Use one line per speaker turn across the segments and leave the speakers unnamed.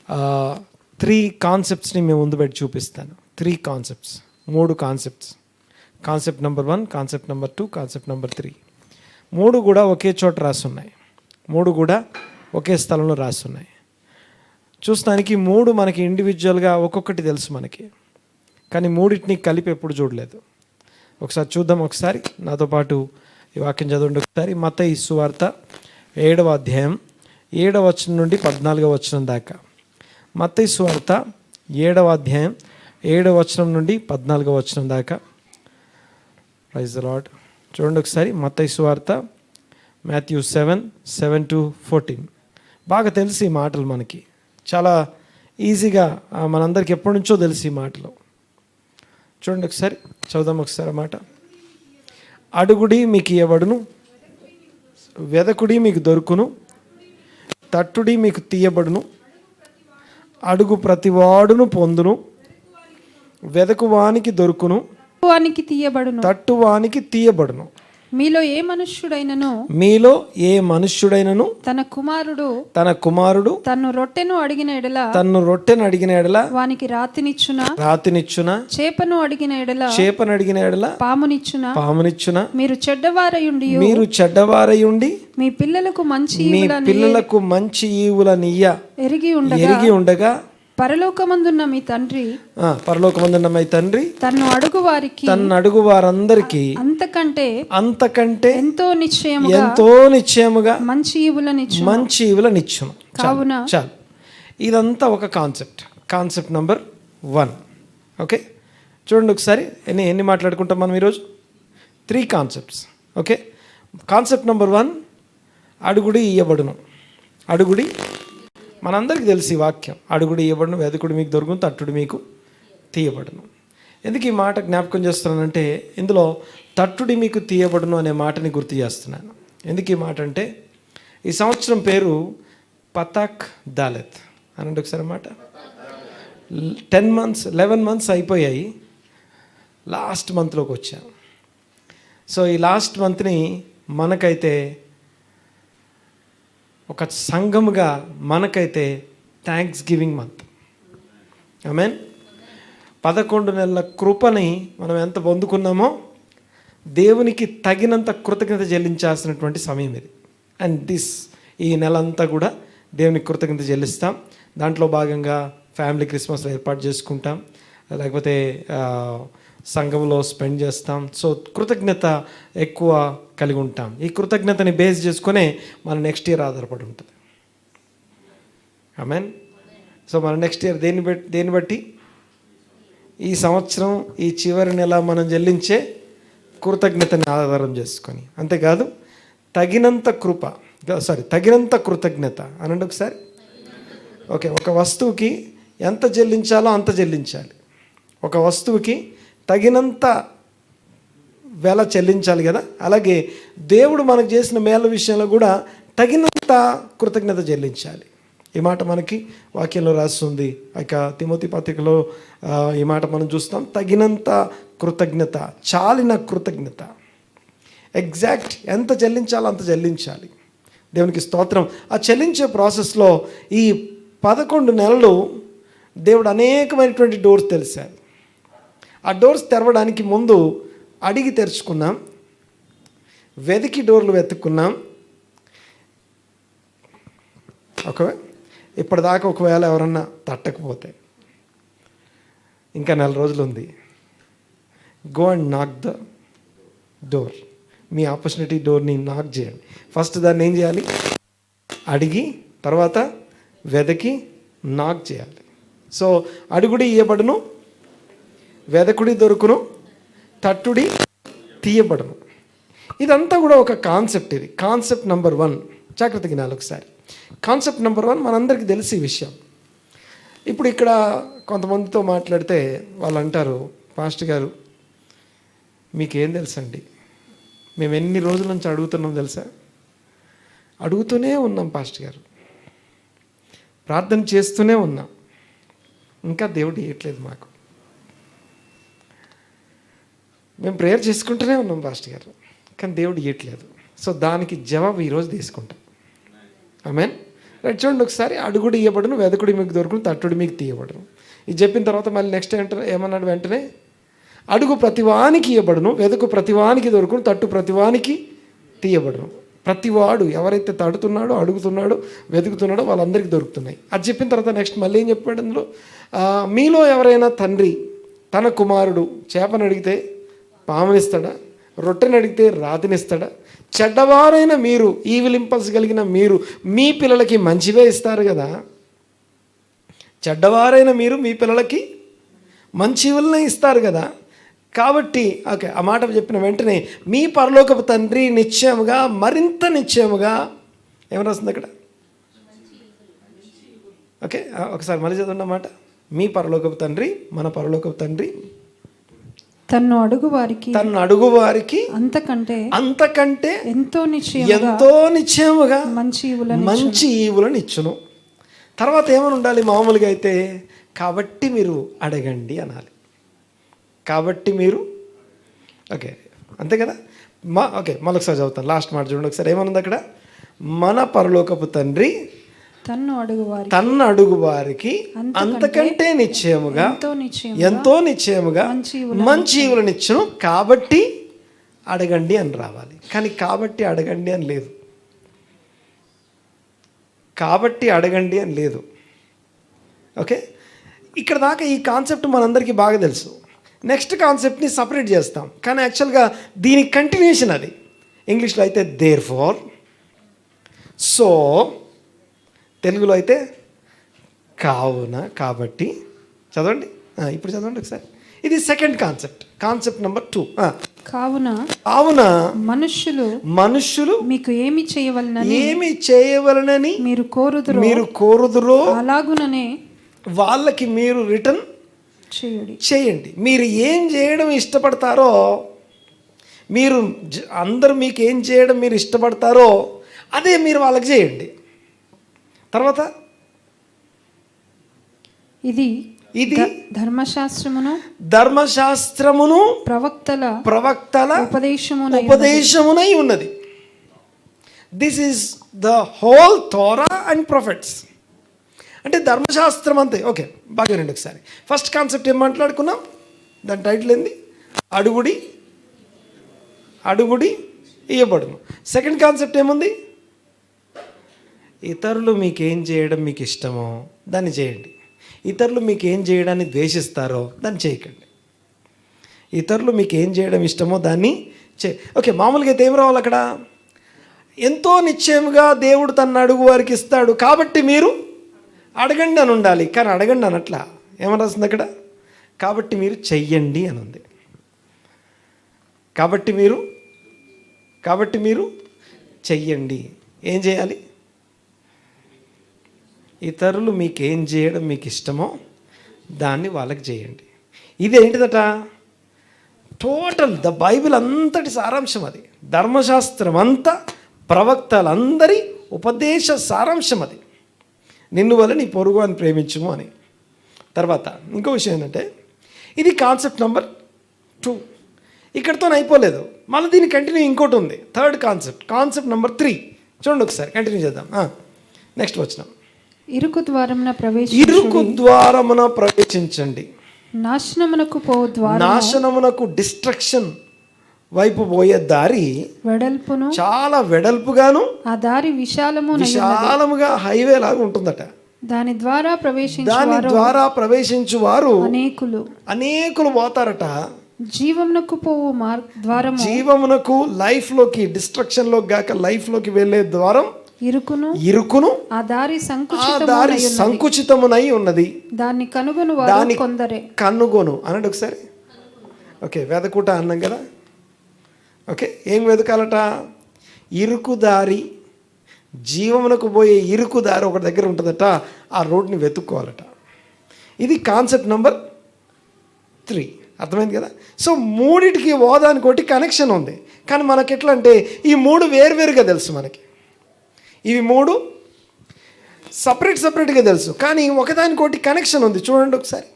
3 కాన్సెప్ట్స్ని మేము ముందు పెట్టి చూపిస్తాను. 3 concepts, 3 concepts. Concept number 1, concept number 2, concept number 3. 3 కూడా ఒకే చోట రాసున్నాయి. 3 కూడా ఒకే స్థలంలో రాసున్నాయి. చూస్తానికి 3 మనకి ఇండివిజువల్గా ఒక్కొక్కటి తెలుసు మనకి, కానీ 3టిని కలిపి ఎప్పుడు చూడలేదు. ఒకసారి చూద్దాం. ఒకసారి నాతో పాటు ఈ వాక్యం చదవండి ఒకసారి. మత్తయి సువార్త 7వ అధ్యాయం 7వ వచనం నుండి 14వ వచనం దాకా. మత్తయి సువార్త 7వ అధ్యాయం 7వ వచనం నుండి 14వ వచనం దాకా. Praise the lord. చూడండి ఒకసారి. మత్తయి సువార్త, మాథ్యూ 7:7-14. బాగా తెలుసు ఈ మాటలు మనకి, చాలా ఈజీగా మనందరికి ఎప్పటి నుంచో తెలుసు ఈ మాటలు. చూడండి ఒకసారి, చదువుదాం ఒకసారి మాట. అడుగుడి మీకు ఇయ్యబడును, వెదకుడి మీకు దొరుకును, తట్టుడి మీకు తీయబడును, అడుగు ప్రతివాడును పొందును, వెదకువానికి దొరుకును,
వానికి తీయబడును,
తట్టువానికి తీయబడును.
మీలో ఏ మనుష్యుడైనను
తన కుమారుడు
తన్ను రొట్టెను అడిగిన ఎడల వానికి రాతినిచ్చునా, చేపను అడిగిన ఎడల పామునిచ్చునా. మీరు చెడ్డవారయుండి మీ పిల్లలకు మంచి ఈవులనియ్య ఎరిగి ఉండగా పరలోకమందున్న మీ తండ్రి తన్ను అడుగు వారందరికీ అంతకంటే ఎంతో నిశ్చయముగా మంచి ఈవులనిచ్చును. కావున చాలు. ఇదంతా ఒక కాన్సెప్ట్ నెంబర్ 1. ఓకే, చూడండి ఒకసారి. ఎన్ని మాట్లాడుకుంటాం మనం ఈరోజు? 3 కాన్సెప్ట్స్. ఓకే, కాన్సెప్ట్ నెంబర్ 1, అడుగుడి ఇయ్యబడును. అడుగుడి మనందరికీ తెలిసి వాక్యం. అడుగుడి ఇవ్వబడును, వెదకుడు మీకు దొరుకును, తట్టుడు మీకు తీయబడును. ఎందుకు ఈ మాట జ్ఞాపకం చేస్తున్నానంటే, ఇందులో తట్టుడి మీకు తీయబడును అనే మాటని గుర్తు చేస్తున్నాను. ఎందుకు ఈ మాట అంటే, ఈ సంవత్సరం పేరు పతాక్ దాలెత్ అనండి ఒకసారి మాట. 11 మంత్స్ అయిపోయాయి, లాస్ట్ మంత్లోకి వచ్చాం. సో ఈ లాస్ట్ మంత్ని మనకైతే ఒక సంఘముగా మనకైతే థ్యాంక్స్ గివింగ్ మంత్. ఆమేన్. 11 నెలల కృపని మనం ఎంత పొందుకున్నామో దేవునికి తగినంత కృతజ్ఞత చెల్లించాల్సినటువంటి సమయం ఇది. అండ్ ఈ నెల అంతా కూడా దేవునికి కృతజ్ఞత చెల్లిస్తాం. దాంట్లో భాగంగా ఫ్యామిలీ క్రిస్మస్ ఏర్పాటు చేసుకుంటాం, లేకపోతే సంఘంలో స్పెండ్ చేస్తాం. సో కృతజ్ఞత ఎక్కువ కలిగి ఉంటాం. ఈ కృతజ్ఞతని బేస్ చేసుకునే మన నెక్స్ట్ ఇయర్ ఆధారపడి ఉంటుంది. ఆమేన్. సో మన నెక్స్ట్ ఇయర్ దేన్ని బట్టి? ఈ సంవత్సరం ఈ చివరి నెల మనం చెల్లించే కృతజ్ఞతని ఆధారం చేసుకొని. అంతేకాదు తగినంత కృతజ్ఞత అనండి ఒకసారి. ఓకే, ఒక వస్తువుకి ఎంత చెల్లించాలో అంత చెల్లించాలి. ఒక వస్తువుకి తగినంత వెల చెల్లించాలి కదా. అలాగే దేవుడు మనకు చేసిన మేల విషయంలో కూడా తగినంత కృతజ్ఞత చెల్లించాలి. ఈ మాట మనకి వాక్యంలో రాస్తుంది. ఇక తిమోతి పత్రికలో ఈ మాట మనం చూస్తాం. తగినంత కృతజ్ఞత, చాలిన కృతజ్ఞత. ఎగ్జాక్ట్ ఎంత చెల్లించాలో అంత చెల్లించాలి. దేవునికి స్తోత్రం. ఆ చెల్లించే ప్రాసెస్లో ఈ 11 నెలలు దేవుడు అనేకమైనటువంటి డోర్స్ తెలిసారు. ఆ డోర్స్ తెరవడానికి ముందు అడిగి తెరుచుకున్నాం, వెతికి డోర్లు వెతుక్కున్నాం. ఇప్పటిదాకా ఒకవేళ ఎవరన్నా తట్టకపోతే ఇంకా 4 రోజులు ఉంది. Go and knock the door. మీ ఆపర్చునిటీ డోర్ని నాక్ చేయండి. ఫస్ట్ దాన్ని ఏం చేయాలి? అడిగి, తర్వాత వెదకి, నాక్ చేయాలి. సో అడుగుడి ఇయ్యబడును, వెదకుడి దొరుకును, తట్టుడి తీయబడును. ఇదంతా కూడా ఒక కాన్సెప్ట్. ఇది కాన్సెప్ట్ నెంబర్ 1. జాగ్రత్తగా వినాలి ఒకసారి. కాన్సెప్ట్ నెంబర్ 1 మనందరికీ తెలిసి విషయం. ఇప్పుడు ఇక్కడ కొంతమందితో మాట్లాడితే వాళ్ళు అంటారు, పాస్టర్ గారు మీకేం తెలుసండి, మేము ఎన్ని రోజుల నుంచి అడుగుతున్నాం తెలుసా? అడుగుతూనే ఉన్నాం పాస్టర్ గారు, ప్రార్థన చేస్తూనే ఉన్నాం, ఇంకా దేవుడు ఇవ్వట్లేదు మాకు. మేము ప్రేయర్ చేసుకుంటూనే ఉన్నాం పాస్టర్ గారు, కానీ దేవుడు ఇవ్వట్లేదు. సో దానికి జవాబు ఈరోజు తీసుకుంటాం. ఆమేన్. రైట్, చూడండి ఒకసారి. అడుగుడు ఇయ్యబడును, వెదకుడి మీకు దొరుకును, తట్టుడు మీకు తీయబడును. ఇది చెప్పిన తర్వాత మళ్ళీ నెక్స్ట్ ఏమన్నాడు వెంటనే? అడుగు ప్రతివానికి ఇయ్యబడును, వెదకు ప్రతివానికి దొరుకును, తట్టు ప్రతివానికి తీయబడును. ప్రతివాడు ఎవరైతే తడుతున్నాడో, అడుగుతున్నాడో, వెతుకుతున్నాడో వాళ్ళందరికీ దొరుకుతున్నాయి. అది చెప్పిన తర్వాత నెక్స్ట్ మళ్ళీ ఏం చెప్పాడు అందులో? మీలో ఎవరైనా తండ్రి తన కుమారుడు చేపను అడిగితే పామునిస్తాడా? రొట్టెని అడిగితే రాతినిస్తాడా? చెడ్డవారైన మీరు, ఈవిల్ ఇంపల్స్ కలిగిన మీరు మీ పిల్లలకి మంచివే ఇస్తారు కదా. చెడ్డవారైన మీరు మీ పిల్లలకి మంచివలనే ఇస్తారు కదా. కాబట్టి ఓకే, ఆ మాట చెప్పిన వెంటనే మీ పరలోకపు తండ్రి నిశ్చయముగా, మరింత నిశ్చయముగా ఏమని రాస్తుంది అక్కడ? ఓకే, ఒకసారి మళ్ళీ చదవండి అన్నమాట. మీ పరలోకపు తండ్రి, మన పరలోకపు తండ్రి
తన్ను అడుగు వారికి
అంతకంటే ఎంతో నిశ్చయముగా మంచి ఈవులను ఇచ్చును. తర్వాత ఏమని ఉండాలి మామూలుగా అయితే? కాబట్టి మీరు అడగండి అనాలి. కాబట్టి మీరు, ఓకే అంతే కదా. ఓకే, మళ్ళొకసారి చదువుతాను. లాస్ట్ మాట చూడండి ఒకసారి. ఏమనుంది అక్కడ? మన పరలోకపు తండ్రి తన్ను అడుగు వారికి అంతకంటే నిశ్చయముగా, ఎంతో నిశ్చయముగా మంచి ఈవులను ఇచ్చును, కాబట్టి అడగండి అని రావాలి. కానీ కాబట్టి అడగండి అని లేదు. కాబట్టి అడగండి అని లేదు. ఓకే, ఇక్కడ దాకా ఈ కాన్సెప్ట్ మనందరికీ బాగా తెలుసు. నెక్స్ట్ కాన్సెప్ట్ని సపరేట్ చేస్తాం, కానీ యాక్చువల్గా దీని కంటిన్యూషన్ అది. ఇంగ్లీష్లో అయితే దేర్ ఫోర్, సో, తెలుగులో అయితే కావున, కాబట్టి. చదవండి, ఇప్పుడు చదవండి ఒకసారి. ఇది సెకండ్ కాన్సెప్ట్ నెంబర్ 2. కావున మనుష్యులు మీకు ఏమి చేయవలనని మీరు కోరుదురో అలాగుననే వాళ్ళకి మీరు రిటర్న్ చేయండి. మీరు ఏం చేయడం ఇష్టపడతారో, అందరూ మీకు ఏం చేయడం మీరు ఇష్టపడతారో అదే మీరు వాళ్ళకి చేయండి. తర్వాత ఇది ధర్మశాస్త్రమును ప్రవక్తల ఉపదేశమునై ఉన్నది. This is the whole Torah and prophets. అంటే ధర్మశాస్త్రం అంతే. ఓకే, బాగా రండి ఒకసారి. ఫస్ట్ కాన్సెప్ట్ ఏం మాట్లాడుకున్నాం? దాని టైటిల్ ఏంది? అడుగుడి ఇయ్యబడును. సెకండ్ కాన్సెప్ట్ ఏముంది? ఇతరులు మీకు ఏం చేయడం మీకు ఇష్టమో దాన్ని చేయండి. ఇతరులు మీకు ఏం చేయడాన్ని ద్వేషిస్తారో దాన్ని చేయకండి. ఇతరులు మీకు ఏం చేయడం ఇష్టమో దాన్ని ఓకే, మామూలుగా అయితే ఏం రావాలి అక్కడ? ఎంతో నిశ్చయముగా దేవుడు తన అడుగు వారికి ఇస్తాడు, కాబట్టి మీరు అడగండి అని ఉండాలి. కానీ అడగండి అనట్లా. ఏమని రాస్తుంది అక్కడ? కాబట్టి మీరు చెయ్యండి అని ఉంది. కాబట్టి మీరు చెయ్యండి. ఏం చేయాలి? ఇతరులు మీకు ఏం చేయడం మీకు ఇష్టమో దాన్ని వాళ్ళకి చేయండి. ఇది ఏంటిదట? టోటల్ ద బైబిల్ అంతటి సారాంశం అది. ధర్మశాస్త్రం అంతా, ప్రవక్తలందరి ఉపదేశ సారాంశం అది. నిన్ను వల్ల నీ పొరుగు అని ప్రేమించుము అని. తర్వాత ఇంకో విషయం ఏంటంటే, ఇది కాన్సెప్ట్ నెంబర్ 2. ఇక్కడితో అయిపోలేదు, మళ్ళీ దీని కంటిన్యూ ఇంకోటి ఉంది. Third concept number 3. చూడండి ఒకసారి, కంటిన్యూ చేద్దాం. నెక్స్ట్ వచ్చినాం. ఇరుకు ద్వారమున ప్రవేశించండి. నాశనమునకు డిస్ట్రక్షన్ వైపు పోయే దారి చాలా వెడల్పుగాను, ఆ దారి విశాలముగా హైవే లాగా ఉంటుందట. దాని ద్వారా ప్రవేశించు వారు అనేకులు పోతారట. జీవమునకు లైఫ్లోకి, డిస్ట్రక్షన్లోకి గాక లైఫ్లోకి వెళ్ళే ద్వారం ఇరుకును, ఆ దారి సంకుచితమునై ఉన్నది. దాన్ని కనుగొను అనండి ఒకసారి. ఓకే, వెదకుట అన్నాం కదా. ఓకే, ఏం వెతకాలట? ఇరుకుదారి, జీవమునకు పోయే ఇరుకుదారి ఒక దగ్గర ఉంటుందట. ఆ రోడ్ని వెతుక్కోవాలట. ఇది కాన్సెప్ట్ నెంబర్ 3. అర్థమైంది కదా. సో మూడిటికి ఓదానికి ఒకటి కనెక్షన్ ఉంది. కానీ మనకి ఎట్లా అంటే, ఈ 3 వేరువేరుగా తెలుసు మనకి. ఇవి 3 సపరేట్గా తెలుసు, కానీ ఒకదానికొకటి కనెక్షన్ ఉంది. చూడండి ఒకసారి,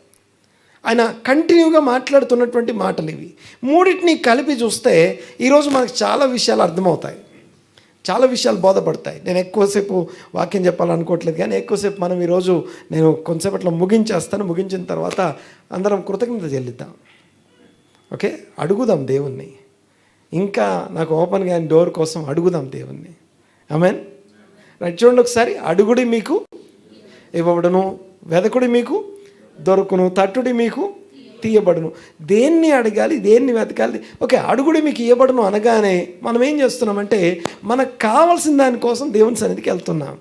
ఆయన కంటిన్యూగా మాట్లాడుతున్నటువంటి మాటలు ఇవి. మూడింటిని కలిపి చూస్తే ఈరోజు మనకు చాలా విషయాలు అర్థమవుతాయి. చాలా విషయాలు బోధపడతాయి. నేను ఎక్కువసేపు వాక్యం చెప్పాలనుకోవట్లేదు, కానీ ఎక్కువసేపు మనం ఈరోజు నేను కొంతసేపట్లో ముగించేస్తాను. ముగించిన తర్వాత అందరం కృతజ్ఞత చెల్లిద్దాం. ఓకే, అడుగుదాం దేవుణ్ణి. ఇంకా నాకు ఓపెన్ కానీ డోర్ కోసం అడుగుదాం దేవుణ్ణి. ఆమేన్. రైట్, చూడండి ఒకసారి. అడుగుడి మీకు ఇవ్వబడును, వెదకుడి మీకు దొరుకును, తట్టుడి మీకు తీయబడును. దేన్ని అడగాలి, దేన్ని వెతకాలి? ఓకే, అడుగుడి మీకు ఇవ్వబడును అనగానే మనం ఏం చేస్తున్నామంటే మనకు కావాల్సిన దానికోసం దేవుని సన్నిధికి వెళ్తున్నాం.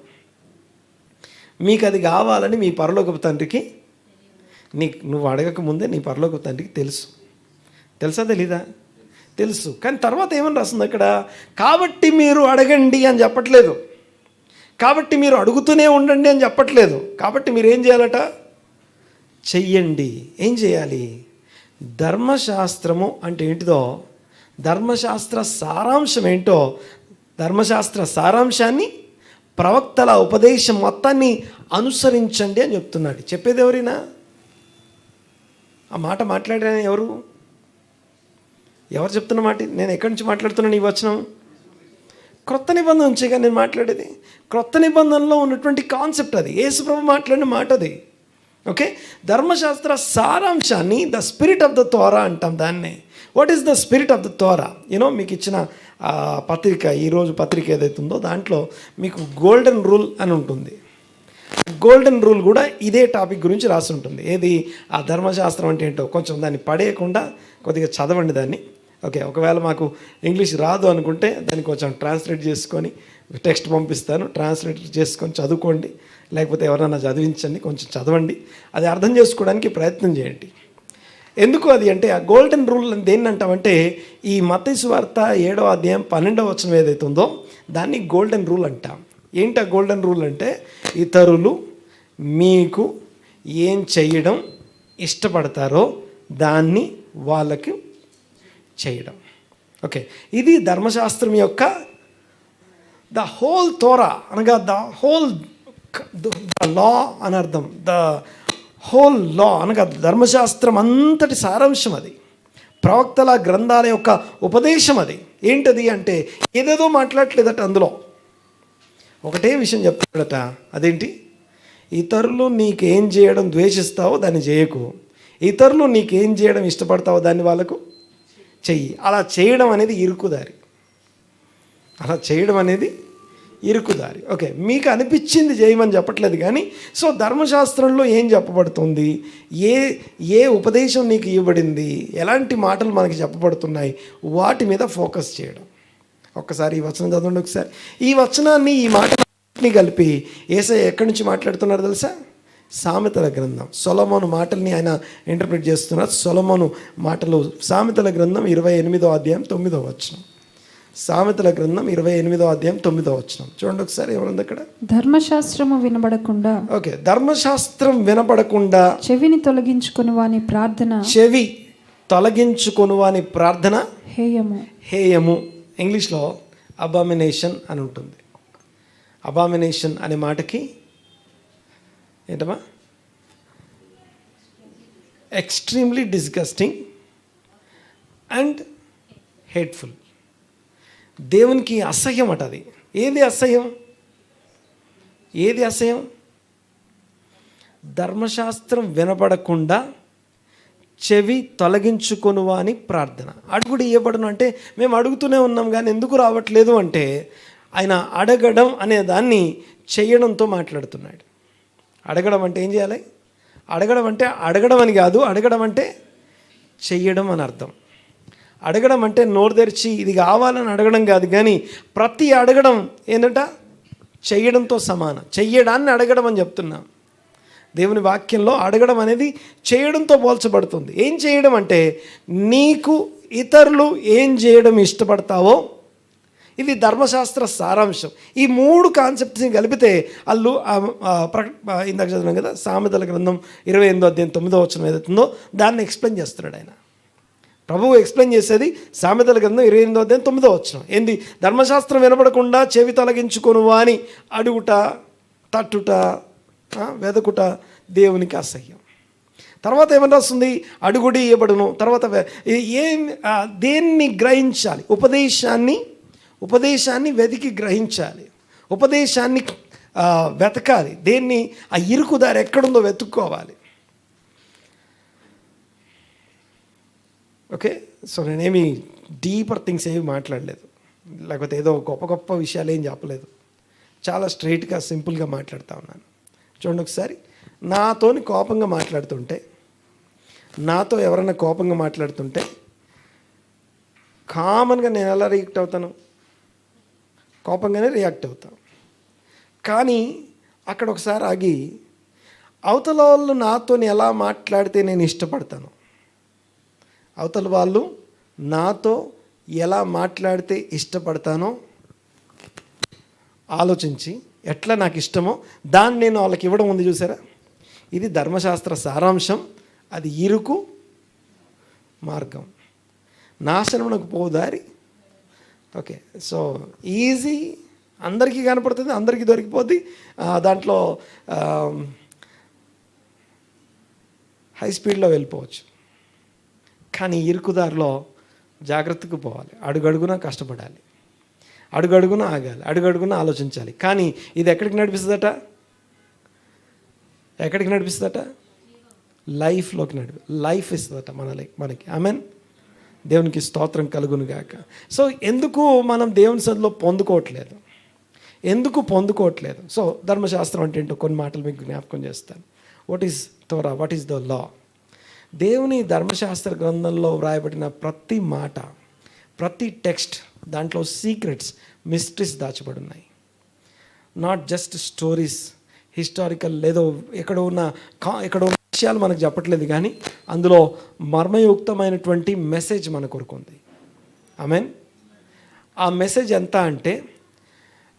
మీకు అది కావాలని మీ పరలోకపు తండ్రికి నువ్వు అడగక ముందే నీ పరలోకపు తండ్రికి తెలుసా తెలీదా? తెలుసు. కానీ తర్వాత ఏమని రాస్తుంది అక్కడ? కాబట్టి మీరు అడగండి అని చెప్పట్లేదు, కాబట్టి మీరు అడుగుతూనే ఉండండి అని చెప్పట్లేదు. కాబట్టి మీరు ఏం చేయాలట? చెయ్యండి. ఏం చేయాలి? ధర్మశాస్త్రము అంటే ఏంటిదో, ధర్మశాస్త్ర సారాంశం ఏంటో, ధర్మశాస్త్ర సారాంశాన్ని, ప్రవక్తల ఉపదేశం మొత్తాన్ని అనుసరించండి అని చెప్తున్నాడు. చెప్పేది ఎవరైనా? ఆ మాట మాట్లాడిన ఎవరు చెప్తున్న మాట? నేను ఎక్కడి నుంచి మాట్లాడుతున్నాను? ఈ వచనం క్రొత్త నిబంధన నుంచేగా నేను మాట్లాడేది. క్రొత్త నిబంధనలో ఉన్నటువంటి కాన్సెప్ట్ అది. యేసుప్రభు మాట్లాడిన మాట అది. ఓకే, ధర్మశాస్త్ర సారాంశాన్ని the spirit of the Torah అంటాం దాన్నే. What is the spirit of the Torah? మీకు ఇచ్చిన పత్రిక, ఈరోజు పత్రిక ఏదైతే ఉందో దాంట్లో మీకు గోల్డెన్ రూల్ అని ఉంటుంది. గోల్డెన్ రూల్ కూడా ఇదే టాపిక్ గురించి రాసి ఉంటుంది. ఏది? ఆ ధర్మశాస్త్రం అంటే ఏంటో కొంచెం దాన్ని పడేయకుండా కొద్దిగా చదవండి దాన్ని. ఓకే, ఒకవేళ మాకు ఇంగ్లీష్ రాదు అనుకుంటే దాన్ని కొంచెం ట్రాన్స్లేట్ చేసుకొని టెక్స్ట్ పంపిస్తాను, ట్రాన్స్లేట్ చేసుకొని చదువుకోండి. లేకపోతే ఎవరైనా చదివించండి, కొంచెం చదవండి, అది అర్థం చేసుకోవడానికి ప్రయత్నం చేయండి. ఎందుకు అది అంటే, ఆ గోల్డెన్ రూల్ దేన్ని అంటామంటే, ఈ మత్తయి సువార్త 7వ అధ్యాయం 12వ వచనం ఏదైతే ఉందో దాన్ని గోల్డెన్ రూల్ అంటాం. ఏంటి ఆ గోల్డెన్ రూల్ అంటే? ఇతరులు మీకు ఏం చేయడం ఇష్టపడతారో దాన్ని వాళ్ళకి చేయడం. ఓకే, ఇది ధర్మశాస్త్రం యొక్క ద హోల్ తోరా అనగా ద హోల్ ద లా అని అర్థం. ద హోల్ లా అనగా ధర్మశాస్త్రం అంతటి సారాంశం అది. ప్రవక్తల గ్రంథాల యొక్క ఉపదేశం అది. ఏంటది అంటే, ఏదేదో మాట్లాడలేదట అందులో. ఒకటే విషయం చెప్తాడట. అదేంటి? ఇతరులు నీకేం చేయడం ద్వేషిస్తావో దాన్ని చేయకు, ఇతరులు నీకేం చేయడం ఇష్టపడతావో దాన్ని వాళ్ళకు చెయ్యి. అలా చేయడం అనేది ఇరుకుదారి. ఇరుకుదారి. ఓకే, మీకు అనిపించింది చేయమని చెప్పట్లేదు, కానీ సో ధర్మశాస్త్రంలో ఏం చెప్పబడుతుంది, ఏ ఉపదేశం నీకు ఇవ్వబడింది, ఎలాంటి మాటలు మనకి చెప్పబడుతున్నాయి, వాటి మీద ఫోకస్ చేయడం. ఒక్కసారి ఈ వచనం చదవండి ఒకసారి. ఈ వచనాన్ని, ఈ మాటని కలిపి యేసయ్య ఎక్కడి నుంచి మాట్లాడుతున్నారు తెలుసా? సామెతల గ్రంథం, సొలొమోను మాటల్ని ఆయన ఇంటర్ప్రిట్ చేస్తున్నారు. సొలొమోను మాటలు, సామెతల గ్రంథం 28వ అధ్యాయం 9వ వచనం. సామెతల గ్రంథం 28వ అధ్యాయం 9వ వచనం చూడండి ఒకసారి. ఏమనుంది అక్కడ?
ధర్మశాస్త్రము వినబడకుండా,
ఓకే, ధర్మశాస్త్రం వినబడకుండా
చెవిని తొలగించుకుని వాని ప్రార్థన,
చెవి తొలగించుకుని వాని ప్రార్థన హేయము. ఇంగ్లీష్లో అబామినేషన్ అని ఉంటుంది. అబామినేషన్ అనే మాటకి ఏంటమ్మా? Extremely disgusting and hateful. దేవునికి అసహ్యం అట అది. ఏది అసహ్యం? ధర్మశాస్త్రం వినపడకుండా చెవి తొలగించుకొనువా అని ప్రార్థన. అడుగుడు ఇవ్వబడును అంటే మేము అడుగుతూనే ఉన్నాం కానీ ఎందుకు రావట్లేదు అంటే, ఆయన అడగడం అనే దాన్ని చేయడంతో మాట్లాడుతున్నాడు. అడగడం అంటే ఏం చేయాలి? అడగడం అంటే అడగడం అని కాదు, అడగడం అంటే చెయ్యడం అని అర్థం. అడగడం అంటే నోరు తెరిచి ఇది కావాలని అడగడం కాదు, కానీ ప్రతి అడగడం ఏంటంట? చెయ్యడంతో సమానం. చెయ్యడాన్ని అడగడం అని చెప్తున్నాం. దేవుని వాక్యంలో అడగడం అనేది చేయడంతో పోల్చబడుతుంది. ఏం చేయడం అంటే, నీకు ఇతరులు ఏం చేయడం ఇష్టపడతావో ఇది ధర్మశాస్త్ర సారాంశం. ఈ 3 కాన్సెప్ట్స్ని కలిపితే అల్లు ఇందాక చదివాం కదా, సామెతల గ్రంథం 28వ అధ్యాయం 9వ వచనం ఏదైతుందో దాన్ని ఎక్స్ప్లెయిన్ చేస్తున్నాడు ఆయన. ప్రభువు ఎక్స్ప్లెయిన్ చేసేది సామెతల గ్రంథం 28వ అధ్యాయం 9వ వచనం. ఏంది? ధర్మశాస్త్రం వినపడకుండా చెవి తొలగించుకొనువా అని అడుగుట, తట్టుట, వెదకుట దేవునికి అసహ్యం. తర్వాత ఏమని రాస్తుంది? అడుగుడి ఇవ్వబడును. తర్వాత దేన్ని గ్రహించాలి? ఉపదేశాన్ని ఉపదేశాన్ని వెతికి గ్రహించాలి, ఉపదేశాన్ని వెతకాలి, దేన్ని ఆ ఇరుకు దారి ఎక్కడుందో వెతుక్కోవాలి. ఓకే, సో నేనేమి డీపర్ థింగ్స్ ఏమి మాట్లాడలేదు, లేకపోతే ఏదో గొప్ప గొప్ప విషయాలు ఏం చెప్పలేదు. చాలా స్ట్రైట్గా సింపుల్గా మాట్లాడుతూ ఉన్నాను. చూడండి ఒకసారి, నాతోని కోపంగా మాట్లాడుతుంటే, నాతో ఎవరైనా కోపంగా మాట్లాడుతుంటే కామన్గా నేను ఎలా రియాక్ట్ అవుతాను? కోపంగానే రియాక్ట్ అవుతాను. కానీ అక్కడ ఒకసారి ఆగి, అవతల వాళ్ళు నాతో ఎలా మాట్లాడితే నేను ఇష్టపడతాను, అవతల వాళ్ళు నాతో ఎలా మాట్లాడితే ఇష్టపడతానో ఆలోచించి ఎట్లా నాకు ఇష్టమో దాన్ని నేను వాళ్ళకి ఇవ్వడం ఉంది. చూసారా, ఇది ధర్మశాస్త్ర సారాంశం. అది ఇరుకు మార్గం, నాశనమునకు పోదారి. ఓకే, సో ఈజీ, అందరికీ కనపడుతుంది, అందరికీ దొరికిపోద్ది. దాంట్లో హై స్పీడ్లో వెళ్ళిపోవచ్చు. కానీ ఇరుకుదారిలో జాగ్రత్తగా పోవాలి, అడుగడుగునా కష్టపడాలి, అడుగడుగునా ఆగాలి, అడుగడుగునా ఆలోచించాలి. కానీ ఇది ఎక్కడికి నడిపిస్తుందట? ఎక్కడికి నడిపిస్తుందట? లైఫ్లోకి లైఫ్ ఇస్తుందట మనకి. ఆమెన్. దేవునికి స్తోత్రం కలుగును గాక. సో ఎందుకు మనం దేవుని సన్నిధిలో పొందుకోవట్లేదు? ఎందుకు పొందుకోవట్లేదు? సో ధర్మశాస్త్రం అంటే ఏంటో కొన్ని మాటలు మీకు జ్ఞాపకం చేస్తాను. What is Torah? What is the law? దేవుని ధర్మశాస్త్ర గ్రంథంలో వ్రాయబడిన ప్రతి మాట, ప్రతి టెక్స్ట్, దాంట్లో సీక్రెట్స్, మిస్టరీస్ దాచబడి ఉన్నాయి. నాట్ జస్ట్ స్టోరీస్, హిస్టారికల్ లేదో ఎక్కడ ఉన్న విషయాలు మనకు చెప్పట్లేదు, కానీ అందులో మర్మయుక్తమైనటువంటి మెసేజ్ మన కొరకు ఉంది. ఆమెన్. ఆ మెసేజ్ ఎంత అంటే,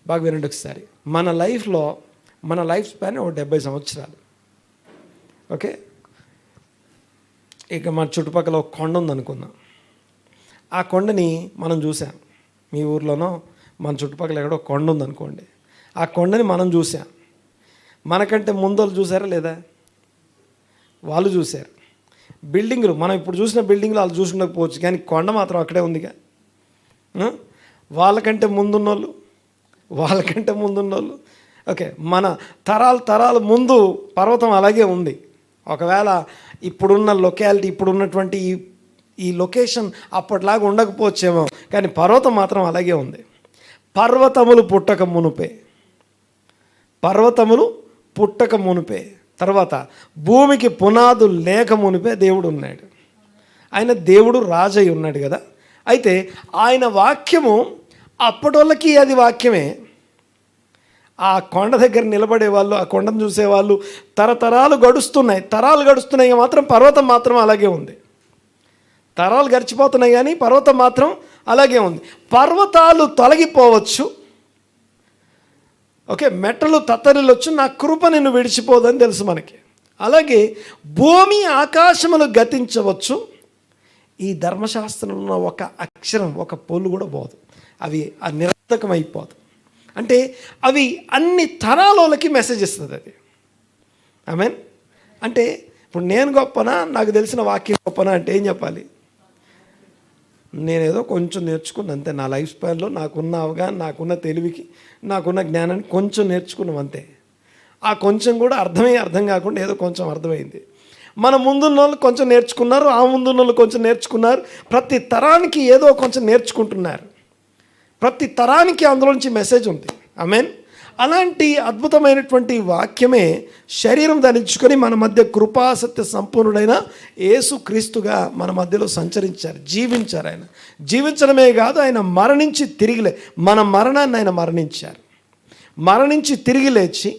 బాగా వినండి ఒకసారి, మన లైఫ్లో మన లైఫ్ స్పాన్ 70 సంవత్సరాలు. ఓకే, ఇక మన చుట్టుపక్కల ఒక కొండ ఉందనుకుందాం. ఆ కొండని మనం చూసాం. మీ ఊర్లోనో మన చుట్టుపక్కల ఎక్కడో కొండ ఉందనుకోండి. ఆ కొండని మనం చూసాం. మనకంటే ముందోళ్ళు చూసారా లేదా? వాళ్ళు చూశారు. బిల్డింగులు, మనం ఇప్పుడు చూసిన బిల్డింగ్లు వాళ్ళు చూసి ఉండకపోవచ్చు, కానీ కొండ మాత్రం అక్కడే ఉందిగా. వాళ్ళకంటే ముందున్నోళ్ళు ఓకే, మన తరాలు ముందు పర్వతం అలాగే ఉంది. ఒకవేళ ఇప్పుడున్న లొకాలిటీ, ఇప్పుడున్నటువంటి ఈ లొకేషన్ అప్పటిలాగా ఉండకపోవచ్చేమో, కానీ పర్వతం మాత్రం అలాగే ఉంది. పర్వతములు పుట్టక మునుపే, తర్వాత భూమికి పునాదులు లేక మునిపే దేవుడు ఉన్నాడు. ఆయన దేవుడు రాజై ఉన్నాడు కదా. అయితే ఆయన వాక్యము అప్పటోళ్ళకి అది వాక్యమే. ఆ కొండ దగ్గర నిలబడే వాళ్ళు, ఆ కొండను చూసేవాళ్ళు తరాలు గడుస్తున్నాయి మాత్రం పర్వతం మాత్రం అలాగే ఉంది. తరాలు గడిచిపోతున్నాయి కానీ పర్వతం మాత్రం అలాగే ఉంది. పర్వతాలు తొలగిపోవచ్చు, ఓకే, మెట్టలు తత్తరిల్లొచ్చు, నా కృప నిన్ను విడిచిపోదని తెలుసు మనకి. అలాగే భూమి ఆకాశములు గతించవచ్చు, ఈ ధర్మశాస్త్రంలో ఒక అక్షరం, ఒక పొల్లు కూడా పోదు. అవి నిరర్థకమైపోదు. అంటే అవి అన్ని తరాలకి మెసేజ్ ఇస్తుంది అది. ఆమేన్. అంటే ఇప్పుడు నేను గొప్పనా, నాకు తెలిసిన వాక్యం గొప్పనా అంటే ఏం చెప్పాలి? నేనేదో కొంచెం నేర్చుకున్నాను అంతే. నా లైఫ్ స్పాన్లో నాకున్న అవగాహన, నాకున్న తెలివికి, నాకున్న జ్ఞానాన్ని కొంచెం నేర్చుకున్నాం అంతే. ఆ కొంచెం కూడా అర్థం కాకుండా ఏదో కొంచెం అర్థమైంది. మన ముందున్న వాళ్ళు కొంచెం నేర్చుకున్నారు, ఆ ముందున్న వాళ్ళు కొంచెం నేర్చుకున్నారు. ప్రతి తరానికి ఏదో కొంచెం నేర్చుకుంటున్నారు. ప్రతి తరానికి అందులోంచి మెసేజ్ ఉంది. ఆమేన్. అలాంటి అద్భుతమైనటువంటి వాక్యమే శరీరం ధరించుకొని మన మధ్య కృపాసత్య సంపూర్ణుడైన యేసు క్రీస్తుగా మన మధ్యలో సంచరించారు, జీవించారు. ఆయన జీవించడమే కాదు, ఆయన మరణించి తిరిగి మన మరణాన్ని ఆయన మరణించి తిరిగి లేచి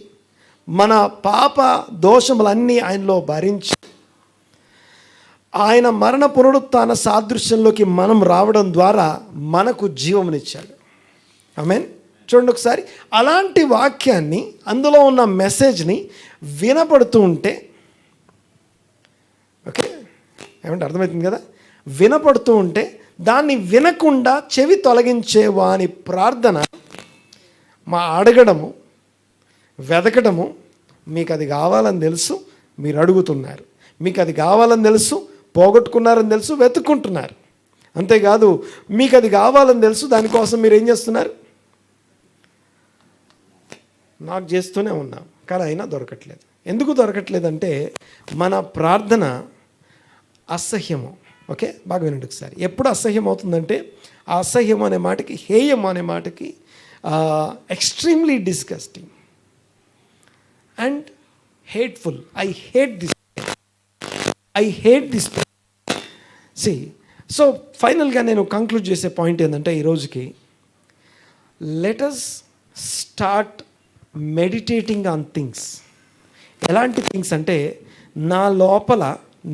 మన పాప దోషములన్నీ ఆయనలో భరించి ఆయన మరణ పునరుత్థాన సాదృశ్యంలోకి మనం రావడం ద్వారా మనకు జీవమునిచ్చాడు. ఆమేన్. చూడండి ఒకసారి, అలాంటి వాక్యాన్ని, అందులో ఉన్న మెసేజ్ని వినపడుతూ ఉంటే, ఓకే, ఏమంటే అర్థమవుతుంది కదా, వినపడుతూ ఉంటే దాన్ని వినకుండా చెవి తొలగించేవా అని ప్రార్థన, మా అడగడము, వెతకడము, మీకు అది కావాలని తెలుసు, మీరు అడుగుతున్నారు. మీకు అది కావాలని తెలుసు, పోగొట్టుకున్నారని తెలుసు, వెతుక్కుంటున్నారు. అంతేకాదు మీకు అది కావాలని తెలుసు, దానికోసం మీరు ఏం చేస్తున్నారు? నాకు చేస్తూనే ఉన్నాం, కానీ అయినా దొరకట్లేదు. ఎందుకు దొరకట్లేదంటే మన ప్రార్థన అసహ్యము. ఓకే, బాగా వినండి ఒకసారి. ఎప్పుడు అసహ్యం అవుతుందంటే, ఆ అసహ్యం అనే మాటకి, హేయం అనే మాటకి extremely disgusting and hateful. I hate this. See, so ఫైనల్గా నేను కంక్లూడ్ చేసే పాయింట్ ఏంటంటే ఈ రోజుకి, let's start meditating on things. ఎలాంటి థింగ్స్ అంటే, నా లోపల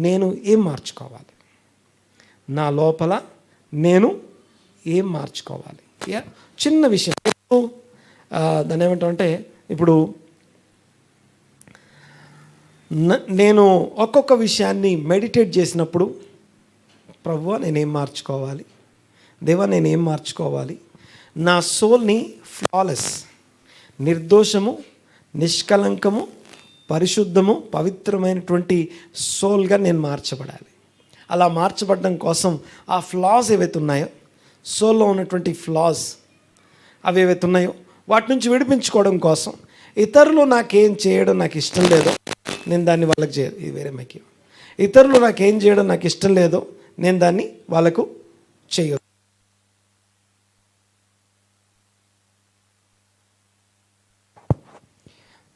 నేను ఏం మార్చుకోవాలి, నా లోపల నేను ఏం మార్చుకోవాలి. చిన్న విషయం. దాన్ని ఏమంటామంటే, ఇప్పుడు నేను ఒక్కొక్క విషయాన్ని మెడిటేట్ చేసినప్పుడు, ప్రభువా నేనేం మార్చుకోవాలి, దేవా నేనేం మార్చుకోవాలి, నా సోల్ని ఫ్లాలెస్, నిర్దోషము, నిష్కలంకము, పరిశుద్ధము, పవిత్రమైనటువంటి సోల్గా నేను మార్చబడాలి. అలా మార్చబడడం కోసం ఆ ఫ్లాస్ ఏవైతే ఉన్నాయో, సోల్లో ఉన్నటువంటి ఫ్లాస్ అవి ఏవైతే ఉన్నాయో, వాటి నుంచి విడిపించుకోవడం కోసం, ఇతరులు నాకేం చేయడం నాకు ఇష్టం లేదో నేను దాన్ని వాళ్ళకి చేయదు. ఇది వేరే మైకి. ఇతరులు నాకేం చేయడం నాకు ఇష్టం లేదో నేను దాన్ని వాళ్ళకు చేయొద్దు.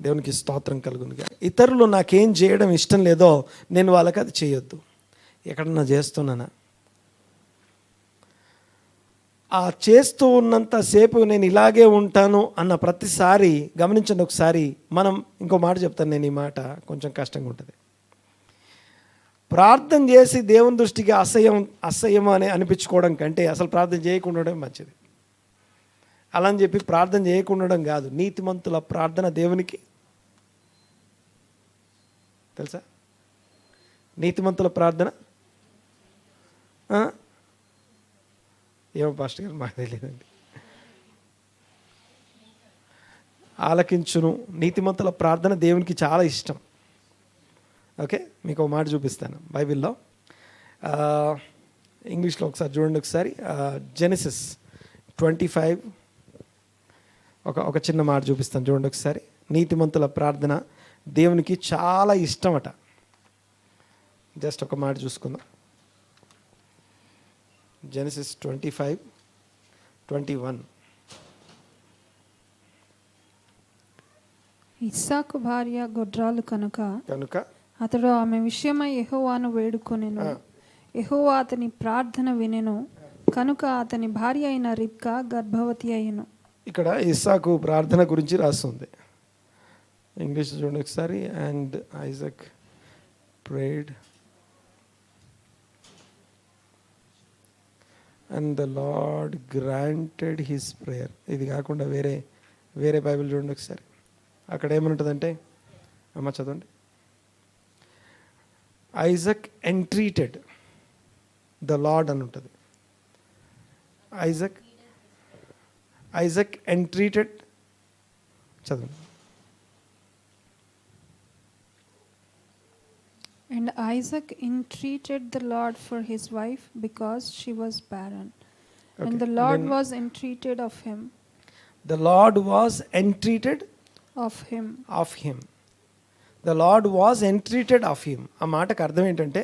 దేవునికి స్తోత్రం కలుగునుగా. ఇతరులు నాకేం చేయడం ఇష్టం లేదో నేను వాళ్ళకి అది చేయొద్దు. ఎక్కడన్నా చేస్తున్నానా? ఆ చేస్తూ ఉన్నంతసేపు నేను ఇలాగే ఉంటాను అన్న ప్రతిసారి గమనించండి ఒకసారి. మనం ఇంకో మాట చెప్తాను నేను, ఈ మాట కొంచెం కష్టంగా ఉంటుంది. ప్రార్థన చేసి దేవుని దృష్టికి అసహ్యం అని అనిపించుకోవడం కంటే అసలు ప్రార్థన చేయకుండా ఉండడం మంచిది. అలా అని చెప్పి ప్రార్థన చేయకుండా ఉండడం కాదు. నీతిమంతుల ప్రార్థన దేవునికి తెలుసా? నీతిమంతుల ప్రార్థన ఏమో పాస్టర్ గారు మాకు తెలియదండి. ఆలకించును. నీతిమంతుల ప్రార్థన దేవునికి చాలా ఇష్టం. ఓకే, మీకు ఒక మాట చూపిస్తాను బైబిల్లో. ఇంగ్లీష్లో ఒకసారి చూడండి ఒకసారి. జెనసిస్ 25 ఒక చిన్న మాట చూపిస్తాను చూడండి ఒకసారి. నీతిమంతుల ప్రార్థన దేవునికి చాలా ఇష్టమట. జస్ట్ ఒక మాట చూసుకుందాం. జెనసిస్ 25:21.
ఇస్సాకు భార్య గొడ్రాలు కనుక అతడు ఆమె విషయమై యెహోవాను వేడుకొనెను. యెహోవా అతని ప్రార్థన వినెను కనుక అతని భార్య అయిన రిబ్కా గర్భవతి అయ్యెను.
ఇక్కడ ఇస్సాకు ప్రార్థన గురించి రాస్తుంది. ఇంగ్లీష్ చూడండి ఒకసారి. And Isaac prayed and the lord granted his prayer. ఇది కాకుండా వేరే బైబిల్ చూడండి ఒకసారి. అక్కడ ఏమనుంటుందంటే, అమ్మ చదవండి. ఐజాక్ ఎంట్రీటెడ్ ద లార్డ్ అని ఉంటుంది. ఐజాక్ ఎంట్రీటెడ్ చదవండి.
And Isaac entreated the Lord for his wife because she was barren. Okay. And the Lord was entreated of him.
The Lord was entreated
of him.
The Lord was entreated of him. ఆ మాటకు అర్థం ఏంటంటే,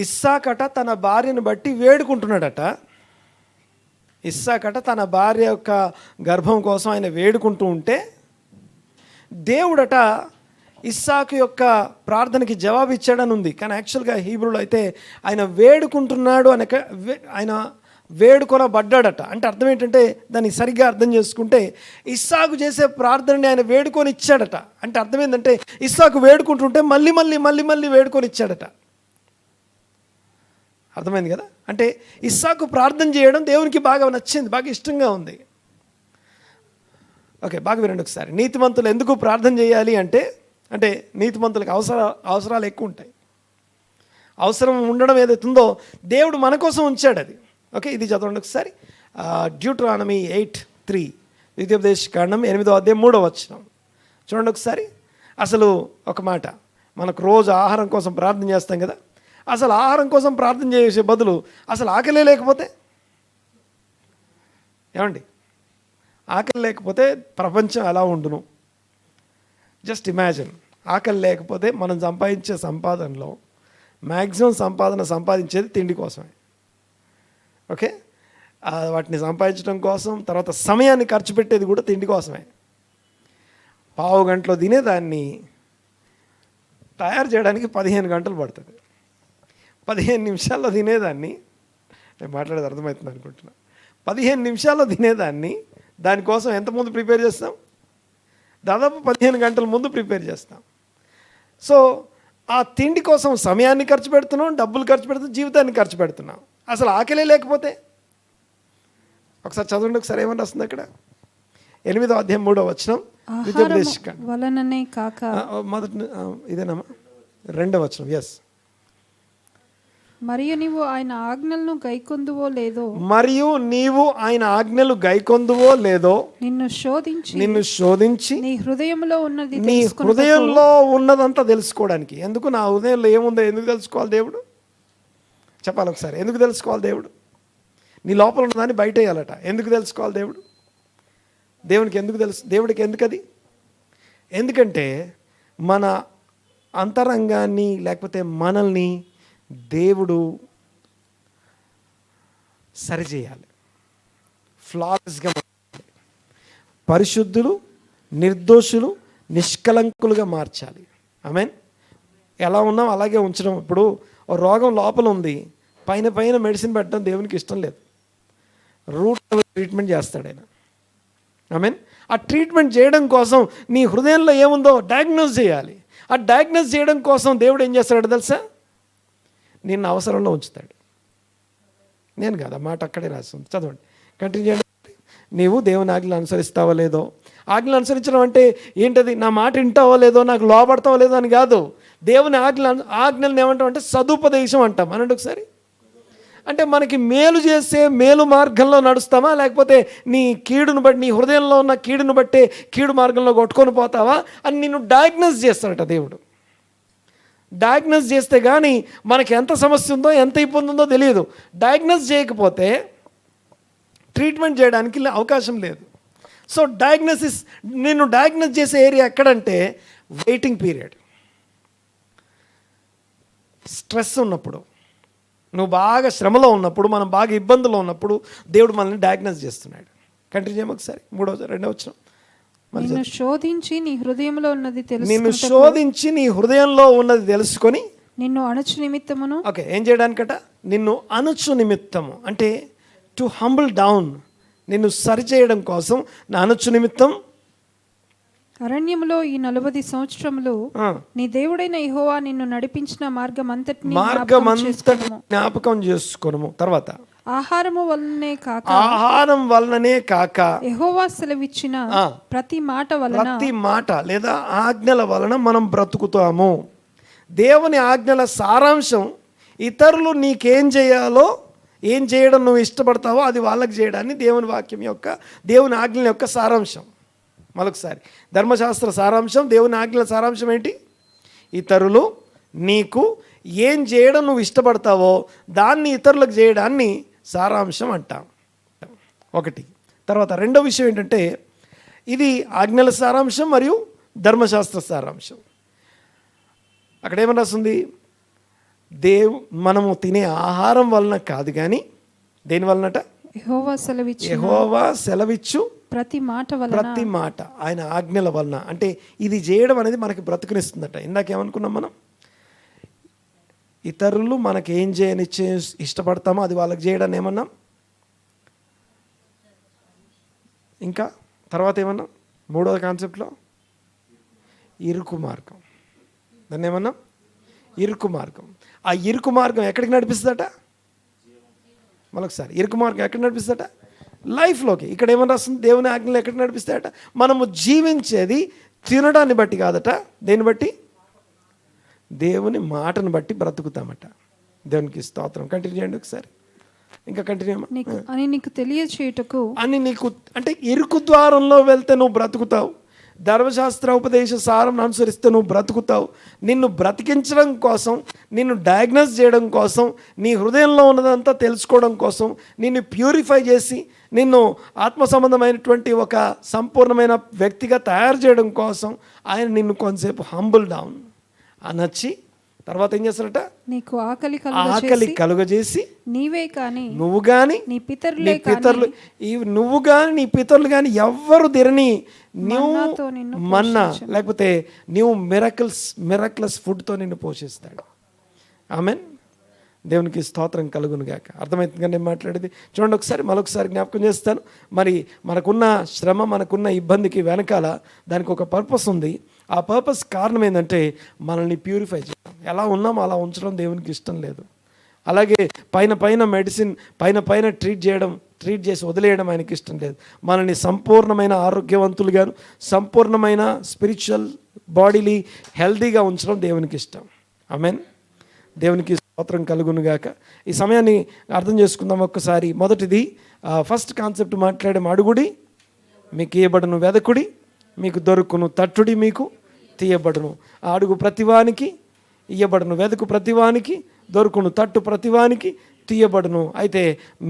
ఇస్సాకట తన భార్యను బట్టి వేడుకుంటున్నాడట. ఇస్సాకట తన భార్య యొక్క గర్భం కోసం ఆయన వేడుకుంటూ ఉంటే, దేవుడట ఇస్సాకు యొక్క ప్రార్థనకి జవాబు ఇచ్చాడని ఉంది. కానీ యాక్చువల్గా హీబ్రూలో అయితే ఆయన వేడుకుంటున్నాడు అని, ఆయన వేడుకొనబడ్డాడట. అంటే అర్థం ఏంటంటే, దాన్ని సరిగ్గా అర్థం చేసుకుంటే, ఇస్సాకు చేసే ప్రార్థనని ఆయన వేడుకొని ఇచ్చాడట. అంటే అర్థం ఏంటంటే, ఇస్సాకు వేడుకుంటుంటే మళ్ళీ వేడుకొని ఇచ్చాడట. అర్థమైంది కదా? అంటే ఇస్సాకు ప్రార్థన చేయడం దేవునికి బాగా నచ్చింది, బాగా ఇష్టంగా ఉంది. ఓకే, బాగా వినండి ఒకసారి. నీతిమంతులు ఎందుకు ప్రార్థన చేయాలి అంటే నీతిమంతులకు అవసరాలు ఎక్కువ ఉంటాయి. అవసరం ఉండడం ఏదైతే ఉందో దేవుడు మన కోసం ఉంచాడు అది. ఓకే, ఇది చదవండి ఒకసారి. డ్యూటరానమీ 8:3, ద్వితీయోపదేశకాండం 8:3 చూడండి ఒకసారి. అసలు ఒక మాట, మనకు రోజు ఆహారం కోసం ప్రార్థన చేస్తాం కదా, అసలు ఆహారం కోసం ప్రార్థన చేసే బదులు అసలు ఆకలే లేకపోతే, ఏమండి, ఆకలి లేకపోతే ప్రపంచం ఎలా ఉండును? Just imagine. ఆకలి లేకపోతే మనం సంపాదించే సంపాదనలో మ్యాక్సిమం సంపాదించేది తిండి కోసమే. ఓకే, వాటిని సంపాదించడం కోసం, తర్వాత సమయాన్ని ఖర్చు పెట్టేది కూడా తిండి కోసమే. పావు గంటలో తినేదాన్ని తయారు చేయడానికి 15 గంటలు పడుతుంది. 15 నిమిషాల్లో తినేదాన్ని, నేను మాట్లాడేది అర్థమవుతుంది అనుకుంటున్నా, 15 నిమిషాల్లో తినేదాన్ని దానికోసం ఎంతమంది ప్రిపేర్ చేస్తాం? దాదాపు 15 గంటల ముందు ప్రిపేర్ చేస్తాం. సో ఆ తిండి కోసం సమయాన్ని ఖర్చు పెడుతున్నాం, డబ్బులు ఖర్చు పెడుతున్నాం, జీవితాన్ని ఖర్చు పెడుతున్నాం. అసలు ఆకలే లేకపోతే, ఒకసారి చదవండి, ఒకసారి ఏమని వస్తుంది అక్కడ? 8వ అధ్యాయం 3వ వచనం.
వలననే కాక,
మొదటి ఇదేనమ్మా, 2వ వచనం. ఎస్.
మరియు నీవు ఆయన ఆజ్ఞలను గైకొందువో లేదో,
మరియు నీవు ఆయన ఆజ్ఞలు గైకొందువో లేదో, నిన్ను శోధించి నీ హృదయంలో ఉన్నదంతా తెలుసుకోవడానికి. ఎందుకు? నా హృదయంలో ఏముందో ఎందుకు తెలుసుకోవాలి దేవుడు? చెప్పాలి ఒకసారి. ఎందుకు తెలుసుకోవాలి దేవుడు? నీ లోపల ఉన్నదాన్ని బయట వేయాలట. ఎందుకు తెలుసుకోవాలి దేవుడు? దేవునికి ఎందుకు తెలుసు? దేవుడికి ఎందుకు అది? ఎందుకంటే మన అంతరంగాన్ని, లేకపోతే మనల్ని దేవుడు సరిచేయాలి, ఫ్లాలెస్గా, పరిశుద్ధులు, నిర్దోషులు, నిష్కలంకులుగా మార్చాలి. ఆమేన్. ఎలా ఉన్నాం అలాగే ఉంచడం. ఇప్పుడు ఓ రోగం లోపల ఉంది, పైన మెడిసిన్ పెట్టడం దేవునికి ఇష్టం లేదు. రూట్ ట్రీట్మెంట్ చేస్తాడు ఆయన. ఆమేన్. ఆ ట్రీట్మెంట్ చేయడం కోసం నీ హృదయంలో ఏముందో డయాగ్నోస్ చేయాలి. ఆ డయాగ్నోస్ చేయడం కోసం దేవుడు ఏం చేస్తాడో తెలుసా? నిన్ను అవసరంలో ఉంచుతాడు. నేను కాదు, మాట అక్కడే రాస్తుంది, చదవండి, కంటిన్యూ చేయండి. నీవు దేవుని ఆజ్ఞలు అనుసరిస్తావో లేదో. ఆజ్ఞలు అనుసరించడం అంటే ఏంటది? నా మాట వింటావో లేదో, నాకు లోపడతావో లేదో అని కాదు. దేవుని ఆజ్ఞలను ఏమంటాం అంటే సదుపదేశం అంటాం. అనండి ఒకసారి. అంటే మనకి మేలు చేసే మేలు మార్గంలో నడుస్తావా, లేకపోతే నీ కీడును బట్టి, నీ హృదయంలో ఉన్న కీడును బట్టే కీడు మార్గంలో కొట్టుకొని పోతావా అని నిన్ను డయాగ్నోస్ చేస్తాడట దేవుడు. డయాగ్నోస్ చేస్తే కానీ మనకి ఎంత సమస్య ఉందో, ఎంత ఇబ్బంది ఉందో తెలియదు. డయాగ్నోస్ చేయకపోతే ట్రీట్మెంట్ చేయడానికి అవకాశం లేదు. సో డయాగ్నోసిస్, నిన్ను డయాగ్నోస్ చేసే ఏరియా ఎక్కడంటే వెయిటింగ్ పీరియడ్. స్ట్రెస్ ఉన్నప్పుడు, నువ్వు బాగా శ్రమలో ఉన్నప్పుడు, మనం బాగా ఇబ్బందులో ఉన్నప్పుడు దేవుడు మనల్ని డయాగ్నోస్ చేస్తున్నాడు. కంటిన్యూ చేయము ఒకసారి. 2వ వచనం.
నిన్ను శోధించి నీ హృదయంలో ఉన్నది తెలుసుకొని నిన్ను అణుచు నిమిత్తమును.
ఓకే, ఏం చేయడానికట? నిన్ను అణుచు నిమిత్తము అంటే టు హంబుల్ డౌన్, నిన్ను సరిచేయడం కోసం నా అణుచు నిమిత్తం
అరణ్యములో ఈ 40 సంవత్సరములు నీ దేవుడైన యెహోవా నిన్ను నడిపించిన మార్గమంతటిని
జ్ఞాపకం చేసుకోను. తర్వాత
ఆహారం
వలననే కాక
యెహోవా సెలవిచ్చిన ప్రతి మాట
లేదా ఆజ్ఞల వలన మనం బ్రతుకుతాము. దేవుని ఆజ్ఞల సారాంశం ఇతరులు నీకేం చేయాలో, ఏం చేయడం నువ్వు ఇష్టపడతావో అది వాళ్ళకి చేయడాన్ని దేవుని వాక్యం యొక్క, దేవుని ఆజ్ఞల యొక్క సారాంశం. మరొకసారి, ధర్మశాస్త్ర సారాంశం, దేవుని ఆజ్ఞల సారాంశం ఏంటి? ఇతరులు నీకు ఏం చేయడం నువ్వు ఇష్టపడతావో దాన్ని ఇతరులకు చేయడాన్ని సారాంశం అంటాం. ఒకటి. తర్వాత 2వ విషయం ఏంటంటే, ఇది ఆజ్ఞల సారాంశం మరియు ధర్మశాస్త్ర సారాంశం. అక్కడ ఏమని రాస్తుంది? మనము తినే ఆహారం వలన కాదు కానీ దేని వలనట? యెహోవా సెలవిచ్చు
ప్రతి
మాట, ఆయన ఆజ్ఞల వలన. అంటే ఇది చేయడం అనేది మనకి బ్రతుకునిస్తుందట. ఇందాకేమనుకున్నాం మనం? ఇతరులు మనకి ఏం చేయనిచ్చే ఇష్టపడతామో అది వాళ్ళకి చేయడాన్ని ఏమన్నాం? ఇంకా తర్వాత ఏమన్నాం? 3వ కాన్సెప్ట్లో ఇరుకు మార్గం. దాన్ని ఏమన్నాం? ఇరుకు మార్గం. ఆ ఇరుకు మార్గం ఎక్కడికి నడిపిస్తుందట? మరొకసారి, ఇరుకు మార్గం ఎక్కడ నడిపిస్తుందట? లైఫ్లోకి. ఇక్కడ ఏమని రాస్తుంది? దేవుని ఆజ్ఞలు ఎక్కడికి నడిపిస్తాయట? మనము జీవించేది తినడాన్ని బట్టి కాదట. దేన్ని బట్టి? దేవుని మాటను బట్టి బ్రతుకుతామట. దేవునికి స్తోత్రం. కంటిన్యూ చేయండి ఒకసారి. ఇంకా కంటిన్యూ.
అని నీకు తెలియచేయుటకు,
అని నీకు అంటే ఇరుకు ద్వారంలో వెళ్తే నువ్వు బ్రతుకుతావు, ధర్మశాస్త్ర ఉపదేశ సారం అనుసరిస్తే నువ్వు బ్రతుకుతావు. నిన్ను బ్రతికించడం కోసం, నిన్ను డయాగ్నోస్ చేయడం కోసం, నీ హృదయంలో ఉన్నదంతా తెలుసుకోవడం కోసం, నిన్ను ప్యూరిఫై చేసి నిన్ను ఆత్మ సంబంధమైనటువంటి ఒక సంపూర్ణమైన వ్యక్తిగా తయారు చేయడం కోసం ఆయన నిన్ను కొంతసేపు హంబుల్ డౌన్ అనొచ్చి తర్వాత ఏం చేస్తారట,
నీకు
ఆకలి కలుగజేసి
నీవే కానీ
నువ్వు కానీ
నీ
పితరులు నువ్వు కానీ నీ పితరులు కానీ ఎవ్వరు తిరని నువ్వు మన్నా లేకపోతే నువ్వు మిరక్లస్ ఫుడ్తో నిన్ను పోషిస్తాడు. ఆమెన్. దేవునికి స్తోత్రం కలుగును గాక. అర్థమవుతుందిగా నేను మాట్లాడేది? చూడండి ఒకసారి మరొకసారి జ్ఞాపకం చేస్తాను. మరి మనకున్న శ్రమ, మనకున్న ఇబ్బందికి వెనకాల దానికి ఒక పర్పస్ ఉంది. ఆ పర్పస్ కారణం ఏంటంటే మనల్ని ప్యూరిఫై చేయడం. ఎలా ఉన్నామో అలా ఉంచడం దేవునికి ఇష్టం లేదు. అలాగే పైన మెడిసిన్ పైన ట్రీట్ చేసి వదిలేయడం ఆయనకి ఇష్టం లేదు. మనల్ని సంపూర్ణమైన ఆరోగ్యవంతులుగాను, సంపూర్ణమైన స్పిరిచువల్ బాడీని హెల్తీగా ఉంచడం దేవునికి ఇష్టం. ఆమెన్. దేవునికి స్తోత్రం కలుగును గాక. ఈ సమయాన్ని అర్థం చేసుకుందాం ఒక్కసారి. మొదటిది ఫస్ట్ కాన్సెప్ట్ మాట్లాడే, అడుగుడి మీకు ఇయ్యబడును, వెదకుడి మీకు దొరుకును, తట్టుడి మీకు తీయబడును. అడుగు ప్రతివానికి ఇయ్యబడును, వెదకు ప్రతివానికి దొరుకును, తట్టు ప్రతివానికి తీయబడును. అయితే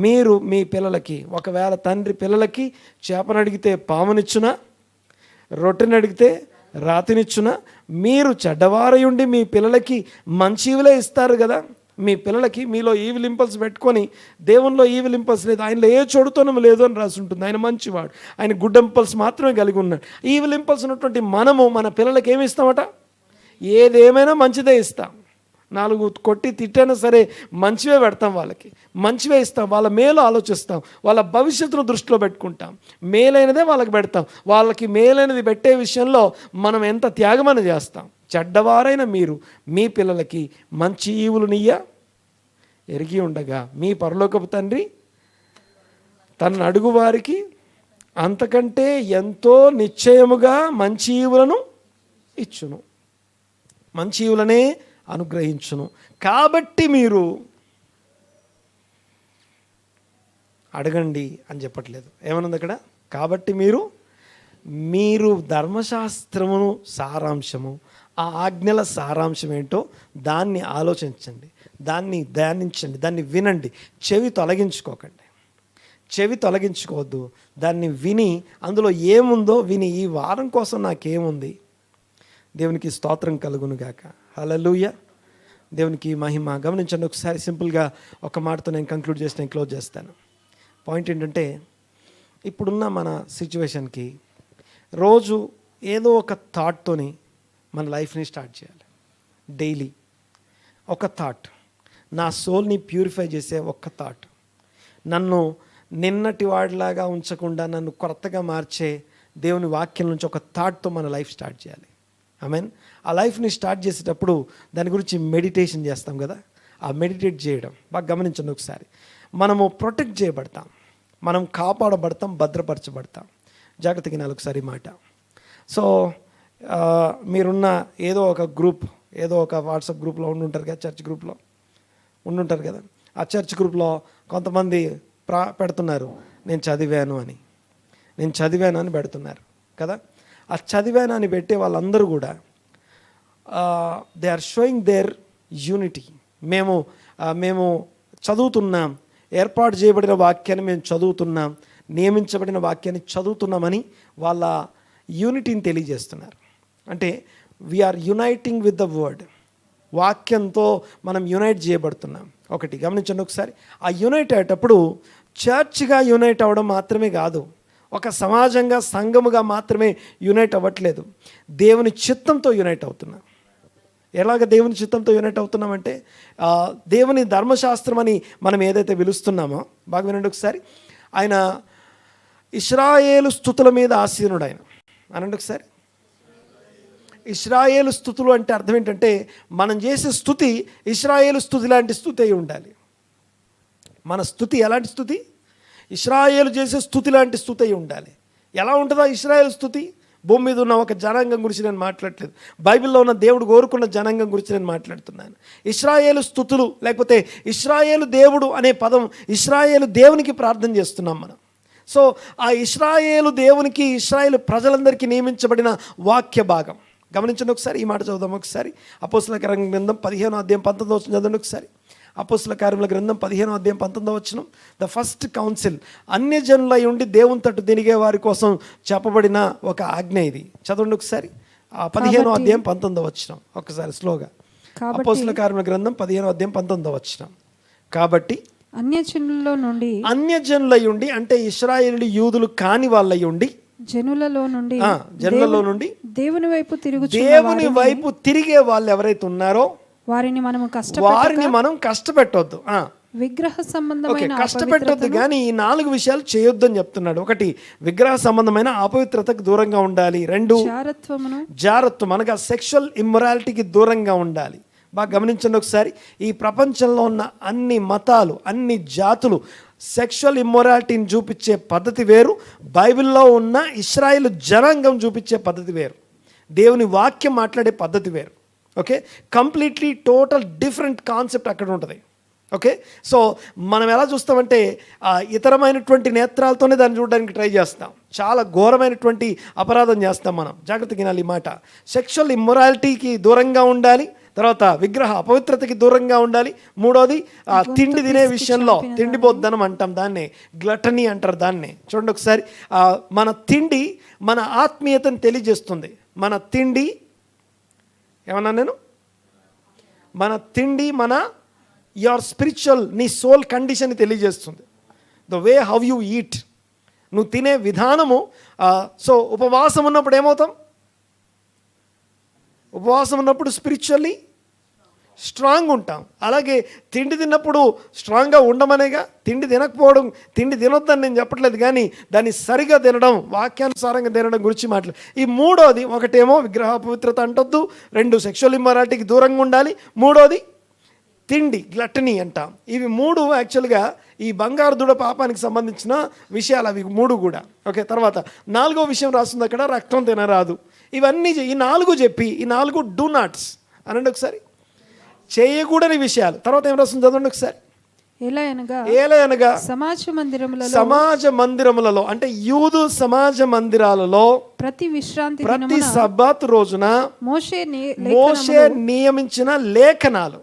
మీరు మీ పిల్లలకి, ఒకవేళ తండ్రి పిల్లలకి చేపను అడిగితే పామునిచ్చునా, రొట్టెని అడిగితే రాతినిచ్చునా? మీరు చెడ్డవారై ఉండి మీ పిల్లలకి మంచివిలే ఇస్తారు కదా. మీ పిల్లలకి మీలో ఈవిల్ ఇంపల్స్ పెట్టుకొని, దేవునిలో ఈవిల్ ఇంపల్స్ లేదు, ఆయనలో ఏ చెడుతనం లేదు అని రాసి ఉంటుంది. ఆయన మంచివాడు, ఆయన గుడ్ ఇంపల్స్ మాత్రమే కలిగి ఉన్నాడు. ఈవిల్ ఇంపల్స్ ఉన్నటువంటి మనము మన పిల్లలకి ఏమి ఇస్తామట? ఏదేమైనా మంచిదే ఇస్తాం. 4 కొట్టి తిట్టైనా సరే మంచివే పెడతాం, వాళ్ళకి మంచివే ఇస్తాం, వాళ్ళ మేలు ఆలోచిస్తాం, వాళ్ళ భవిష్యత్తును దృష్టిలో పెట్టుకుంటాం, మేలైనదే వాళ్ళకి పెడతాం. వాళ్ళకి మేలైనది పెట్టే విషయంలో మనం ఎంత త్యాగమని చేస్తాం. చెడ్డవారైన మీరు మీ పిల్లలకి మంచి ఈవులనియ్య ఎరిగి ఉండగా మీ పరలోకపు తండ్రి తనను అడుగు వారికి అంతకంటే ఎంతో నిశ్చయముగా మంచి ఈవులను ఇచ్చును, మంచి ఈవులనే అనుగ్రహించును. కాబట్టి మీరు అడగండి అని చెప్పట్లేదు. ఏమనుంది అక్కడ? కాబట్టి మీరు ధర్మశాస్త్రమును సారాంశము, ఆ ఆజ్ఞల సారాంశం ఏంటో దాన్ని ఆలోచించండి, దాన్ని ధ్యానించండి, దాన్ని వినండి. చెవి తొలగించుకోవద్దు. దాన్ని విని అందులో ఏముందో విని, ఈ వారం కోసం నాకేముంది. దేవునికి స్తోత్రం కలుగును గాక. హల్లెలూయా. దేవునికి మహిమ. గమనించండి ఒకసారి. సింపుల్గా ఒక మాటతో నేను కంక్లూడ్ చేసి నేను క్లోజ్ చేస్తాను. పాయింట్ ఏంటంటే, ఇప్పుడున్న మన సిచ్యువేషన్కి రోజు ఏదో ఒక థాట్తోని మన లైఫ్ని స్టార్ట్ చేయాలి. డైలీ ఒక థాట్, నా సోల్ని ప్యూరిఫై చేసే ఒక్క థాట్, నన్ను నిన్నటి వాడిలాగా ఉంచకుండా నన్ను కొత్తగా మార్చే దేవుని వాక్యం నుంచి ఒక థాట్తో మన లైఫ్ స్టార్ట్ చేయాలి. ఆమెన్. ఆ లైఫ్ని స్టార్ట్ చేసేటప్పుడు దాని గురించి మెడిటేషన్ చేస్తాం కదా. ఆ మెడిటేట్ చేయడం బాగా గమనించండి ఒకసారి. మనము ప్రొటెక్ట్ చేయబడతాం, మనం కాపాడబడతాం, భద్రపరచబడతాం. జాగ్రత్తగా వినాలి ఒకసారి మాట. సో మీరున్న ఏదో ఒక గ్రూప్, ఏదో ఒక వాట్సాప్ గ్రూప్లో ఉండుంటారు కదా, చర్చ్ గ్రూప్లో ఉండుంటారు కదా. ఆ చర్చ్ గ్రూప్లో కొంతమంది పెడుతున్నారు, నేను చదివాను అని పెడుతున్నారు కదా. ఆ చదివాను అని పెట్టే వాళ్ళందరూ కూడా they are showing their unity. మేము చదువుతున్నాం, ఏర్పాటు చేయబడిన వాక్యాన్ని మేము చదువుతున్నాం, నియమించబడిన వాక్యాన్ని చదువుతున్నామని వాళ్ళ యూనిటీని తెలియజేస్తున్నారు. అంటే we are uniting with the word. వాక్యంతో మనం యునైట్ చేయబడుతున్నాం. ఒకటి గమనించండి ఒకసారి. ఆ యునైట్ అయ్యేటప్పుడు చర్చ్గా యునైట్ అవ్వడం మాత్రమే కాదు, ఒక సమాజంగా, సంఘముగా మాత్రమే యునైట్ అవ్వట్లేదు, దేవుని చిత్తంతో యునైట్ అవుతున్నాం. ఎలాగ దేవుని చిత్తంతో యూనిట్ అవుతున్నామంటే, దేవుని ధర్మశాస్త్రం అని మనం ఏదైతే పిలుస్తున్నామో, బాగా వినండి ఒకసారి. ఆయన ఇశ్రాయేలు స్తుతుల మీద ఆసీనుడు. ఆయన అనండి ఒకసారి. ఇశ్రాయేలు స్తుతులు అంటే అర్థం ఏంటంటే, మనం చేసే స్తుతి ఇశ్రాయేలు స్తుతి లాంటి స్తుతి అయి ఉండాలి. మన స్తుతి ఎలాంటి స్తుతి? ఇశ్రాయేలు చేసే స్తుతి లాంటి స్తుతి అయి ఉండాలి. ఎలా ఉంటుందా ఇశ్రాయేలు స్తుతి? భూమి మీద ఉన్న ఒక జనాంగం గురించి నేను మాట్లాడలేదు, బైబిల్లో ఉన్న దేవుడు కోరుకున్న జనాంగం గురించి నేను మాట్లాడుతున్నాను. ఇశ్రాయేలు స్తుతులు లేకపోతే ఇశ్రాయేలు దేవుడు అనే పదం, ఇశ్రాయేలు దేవునికి ప్రార్థన చేస్తున్నాం మనం. సో ఆ ఇశ్రాయేలు దేవునికి, ఇశ్రాయేలు ప్రజలందరికీ నియమించబడిన వాక్య భాగం గమనించండి. ఒకసారి ఈ మాట చదువుదాం. ఒకసారి అపోస్తుల గ్రంథం 15వ అధ్యాయం 19వ వచనం చదవండి. ఒకసారి అపోస్తుల కార్యముల గ్రంథం 15వ అధ్యాయం 19వ వచనం. ద ఫస్ట్ కౌన్సిల్, అన్యజనులై ఉండి దేవుని తట్టు తిరిగే వారి కోసం చెప్పబడిన ఒక ఆజ్ఞ ఇది. చదవండి ఒకసారి 15వ అధ్యాయం 19వ వచనం ఒకసారి స్లోగా. అపోస్తుల కార్యముల గ్రంథం 15వ అధ్యాయం 19వ వచనం. కాబట్టి అన్యజనులై ఉండి అంటే ఇశ్రాయేలు యూదులు కాని వాళ్ళై ఉండి
జనులలో నుండి దేవుని వైపు
తిరిగే వాళ్ళు ఎవరైతే ఉన్నారో వారిని మనం కష్టపెట్టొద్దు.
విగ్రహ సంబంధమైన
కష్టపెట్టొద్దు, కానీ ఈ 4 విషయాలు చేయొద్దు అని చెప్తున్నాడు. 1, విగ్రహ సంబంధమైన అపవిత్రతకు దూరంగా ఉండాలి. 2, జారత్వం అనగా సెక్షువల్ ఇమ్మొరాలిటీకి దూరంగా ఉండాలి. బాగా గమనించండి ఒకసారి. ఈ ప్రపంచంలో ఉన్న అన్ని మతాలు, అన్ని జాతులు సెక్షువల్ ఇమ్మొరాలిటీని చూపించే పద్ధతి వేరు, బైబిల్లో ఉన్న ఇశ్రాయేలు జనాంగం చూపించే పద్ధతి వేరు, దేవుని వాక్యం మాట్లాడే పద్ధతి వేరు. Okay, completely total different concept అక్కడ ఉంటుంది. ఓకే, సో మనం ఎలా చూస్తామంటే ఇతరమైనటువంటి నేత్రాలతోనే దాన్ని చూడడానికి ట్రై చేస్తాం. చాలా ఘోరమైనటువంటి అపరాధం చేస్తాం మనం. జాగ్రత్తగా వినాలి ఈ మాట. సెక్షువల్ ఇమ్మొరాలిటీకి దూరంగా ఉండాలి. తర్వాత విగ్రహ అపవిత్రతకి దూరంగా ఉండాలి. 3వది తిండి తినే విషయంలో తిండిపోద్దనం అంటాం, దాన్నే గ్లటనీ అంటారు దాన్నే. చూడండి ఒకసారి, మన తిండి మన ఆత్మీయతను తెలియజేస్తుంది. మన తిండి ఏమన్నా నేను మన తిండి మన యువర్ స్పిరిచువల్, నీ సోల్ కండిషన్ తెలియజేస్తుంది. The way how you eat, నువ్వు తినే విధానము. సో ఉపవాసం ఉన్నప్పుడు ఏమవుతాం? ఉపవాసం ఉన్నప్పుడు స్పిరిచువల్లీ స్ట్రాంగ్ ఉంటాం. అలాగే తిండి తిన్నప్పుడు స్ట్రాంగ్గా ఉండమనేగా. తిండి తినకపోవడం, తిండి తినొద్దని నేను చెప్పట్లేదు, కానీ దాన్ని సరిగా తినడం, వాక్యానుసారంగా తినడం గురించి మాట్లాడు. ఈ 3వది, ఒకటేమో విగ్రహ పవిత్రత అంటొద్దు, 2 సెక్షువల్ ఇమ్మొరాలిటీకి దూరంగా ఉండాలి, 3వది తిండి గ్లటనీ అంటాం. ఇవి 3 యాక్చువల్గా ఈ బంగారు దూడ పాపానికి సంబంధించిన విషయాలు అవి 3 కూడా. ఓకే, తర్వాత 4వ విషయం రాస్తుంది అక్కడ, రక్తం తినరాదు. ఇవన్నీ ఈ 4 చెప్పి, ఈ 4 డూ నాట్స్ అనండి ఒకసారి, చేయకూడని విషయాలు. తర్వాత ఏం రాస్తుంది చదవండి ఒకసారి. ఏలయనగా సమాజ మందిరములలో అంటే యూదు సమాజ మందిరాలలో ప్రతి సబ్బాత్ రోజున మోషే నియమించిన లేఖనాలు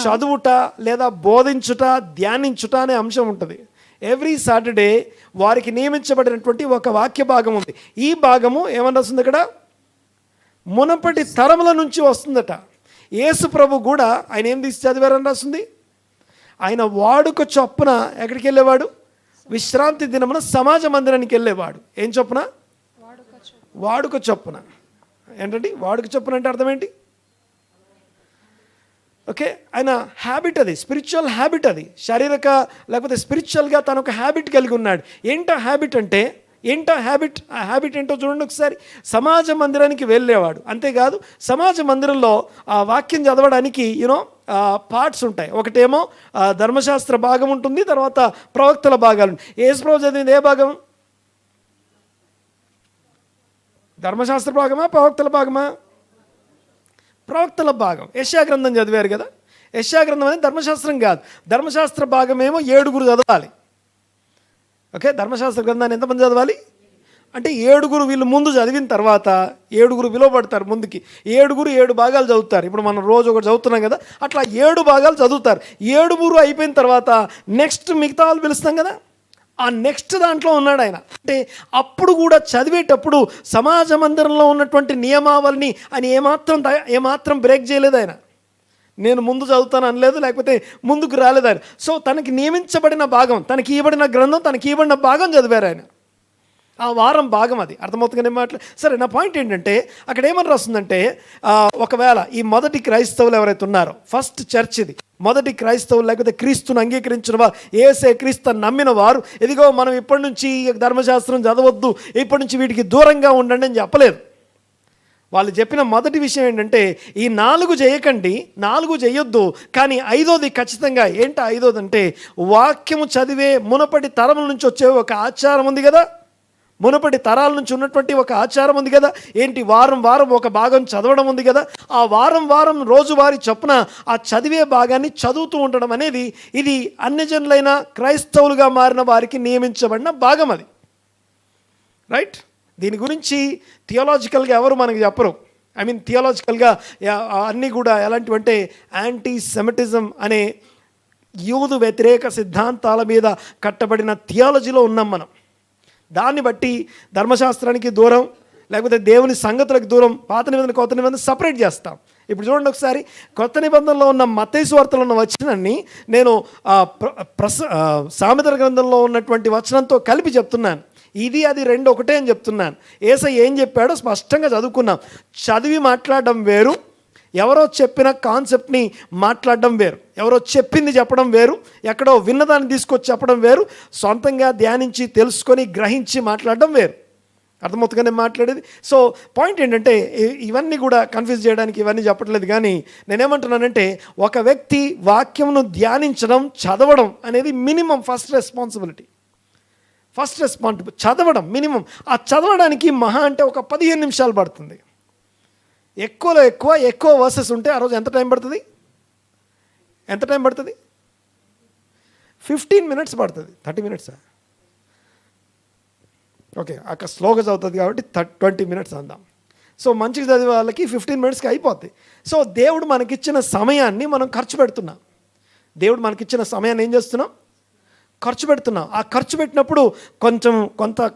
చదువుట లేదా బోధించుట, ధ్యానించుట అనే అంశం ఉంటుంది. ఎవ్రీ సాటర్డే వారికి నియమించబడినటువంటి ఒక వాక్య భాగం ఉంది. ఈ భాగము ఏమని రాస్తుంది ఇక్కడ? మునపటి తరముల నుంచి వస్తుందట. యేసు ప్రభు కూడా ఆయన ఏం తీసి చదివారని రాస్తుంది. ఆయన వాడుక చొప్పున ఎక్కడికి వెళ్ళేవాడు? విశ్రాంతి దినమున సమాజ మందిరానికి వెళ్ళేవాడు. ఏం చొప్పున? వాడుక చొప్పున. ఏంటండి వాడుక చొప్పున అంటే అర్థం ఏంటి? ఓకే, ఆయన హ్యాబిట్ అది, స్పిరిచువల్ హ్యాబిట్ అది. శారీరక లేకపోతే స్పిరిచువల్గా తను ఒక హ్యాబిట్ కలిగి ఉన్నాడు. ఏంటో హ్యాబిట్ అంటే ఏంటో హ్యాబిట్? ఆ హ్యాబిట్ ఏంటో చూడండి ఒకసారి. సమాజ మందిరానికి వెళ్ళేవాడు. అంతేకాదు, సమాజ మందిరంలో ఆ వాక్యం చదవడానికి పార్ట్స్ ఉంటాయి. ఒకటేమో ధర్మశాస్త్ర భాగం ఉంటుంది, తర్వాత ప్రవక్తల భాగాలు. యేసుప్రభు చదివింది ఏ భాగం? ధర్మశాస్త్ర భాగమా ప్రవక్తల భాగమా? ప్రవక్తల భాగం. యెషయా గ్రంథం చదివారు కదా. యెషయా గ్రంథం అనేది ధర్మశాస్త్రం కాదు. ధర్మశాస్త్ర భాగం ఏమో 7 చదవాలి. ఓకే, ధర్మశాస్త్ర గ్రంథాన్ని ఎంతమంది చదవాలి అంటే 7 వీళ్ళు ముందు చదివిన తర్వాత 7 విలువబడతారు ముందుకి. 7 భాగాలు చదువుతారు. ఇప్పుడు మనం రోజు ఒకటి చదువుతున్నాం కదా, అట్లా 7 భాగాలు చదువుతారు. 7 అయిపోయిన తర్వాత నెక్స్ట్ మిగతా వాళ్ళు పిలుస్తాం కదా, ఆ నెక్స్ట్ దాంట్లో ఉన్నాడు ఆయన. అంటే అప్పుడు కూడా చదివేటప్పుడు సమాజ మందిరంలో ఉన్నటువంటి నియమావళిని ఆయన ఏమాత్రం బ్రేక్ చేయలేదు. ఆయన నేను ముందు చదువుతాను అనలేదు, లేకపోతే ముందుకు రాలేదు ఆయన. సో తనకి నియమించబడిన భాగం, తనకి ఇవ్వబడిన గ్రంథం, తనకి ఇవ్వబడిన భాగం చదివారు ఆయన. ఆ వారం భాగం అది. అర్థమవుతుందనే మాటలు. సరే, నా పాయింట్ ఏంటంటే అక్కడ ఏమని రాస్తుందంటే, ఒకవేళ ఈ మొదటి క్రైస్తవులు ఎవరైతే ఉన్నారో, ఫస్ట్ చర్చ్ ఇది, మొదటి క్రైస్తవులు లేకపోతే క్రీస్తుని అంగీకరించిన వారు, యేసే క్రీస్తుని నమ్మిన వారు, ఇదిగో మనం ఇప్పటి నుంచి ధర్మశాస్త్రం చదవద్దు, ఇప్పటి నుంచి వీటికి దూరంగా ఉండండి అని చెప్పలేదు. వాళ్ళు చెప్పిన మొదటి విషయం ఏంటంటే, ఈ 4 చేయకండి, 4 చేయొద్దు, కానీ 5వది ఖచ్చితంగా. ఏంటో 5వది అంటే, వాక్యము చదివే మునపటి తరముల నుంచి వచ్చే ఒక ఆచారం ఉంది కదా, మునుపటి తరాల నుంచి ఉన్నటువంటి ఒక ఆచారం ఉంది కదా, ఏంటి వారం వారం ఒక భాగం చదవడం ఉంది కదా, ఆ వారం వారం రోజువారీ చొప్పున ఆ చదివే భాగాన్ని చదువుతూ ఉండడం అనేది ఇది అన్యజనులైన క్రైస్తవులుగా మారిన వారికి నియమించబడిన భాగం అది. రైట్? దీని గురించి థియోలాజికల్గా ఎవరు మనకు చెప్పరు. థియోలాజికల్గా అన్నీ కూడా ఎలాంటివంటే యాంటీ సెమిటిజం అనే యూదు వ్యతిరేక సిద్ధాంతాల మీద కట్టబడిన థియాలజీలో ఉన్నాం మనం. దాన్ని బట్టి ధర్మశాస్త్రానికి దూరం, లేకపోతే దేవుని సంగతులకు దూరం, పాత నిబంధన కొత్త నిబంధన సపరేట్ చేస్తాం. ఇప్పుడు చూడండి ఒకసారి, కొత్త నిబంధనలో ఉన్న మత్తయి సువార్తలో ఉన్న వచనాన్ని నేను సామెతల గ్రంథంలో ఉన్నటువంటి వచనంతో కలిపి చెప్తున్నాను. ఇది అది రెండు ఒకటే అని చెప్తున్నాను. యేసయ్య ఏం చెప్పాడో స్పష్టంగా చదువుకున్నాం. చదివి మాట్లాడడం వేరు, ఎవరో చెప్పిన కాన్సెప్ట్ని మాట్లాడడం వేరు. ఎవరో చెప్పింది చెప్పడం వేరు, ఎక్కడో విన్నదాన్ని తీసుకొచ్చి చెప్పడం వేరు, సొంతంగా ధ్యానించి తెలుసుకొని గ్రహించి మాట్లాడడం వేరు. అర్థమవుతుందిగా నేను మాట్లాడేది? సో పాయింట్ ఏంటంటే, ఇవన్నీ కూడా కన్ఫ్యూజ్ చేయడానికి ఇవన్నీ చెప్పట్లేదు, కానీ నేనేమంటున్నానంటే ఒక వ్యక్తి వాక్యమును ధ్యానించడం, చదవడం అనేది మినిమం ఫస్ట్ రెస్పాన్సిబిలిటీ. చదవడం మినిమం. ఆ చదవడానికి మహా అంటే ఒక 15 నిమిషాలు పడుతుంది. ఎక్కువలో ఎక్కువ వర్సెస్ ఉంటే ఆ రోజు ఎంత టైం పడుతుంది? 15 మినిట్స్ పడుతుంది. 30 మినిట్సా? ఓకే, అక్కడ స్లోగా చదువుతుంది కాబట్టి 20 మినిట్స్ అందాం. సో మంచిగా చదివే వాళ్ళకి 15 మినిట్స్కి అయిపోద్ది. సో దేవుడు మనకిచ్చిన సమయాన్ని మనం ఖర్చు పెడుతున్నాం. ఏం చేస్తున్నాం? ఖర్చు పెడుతున్నాం. ఆ ఖర్చు పెట్టినప్పుడు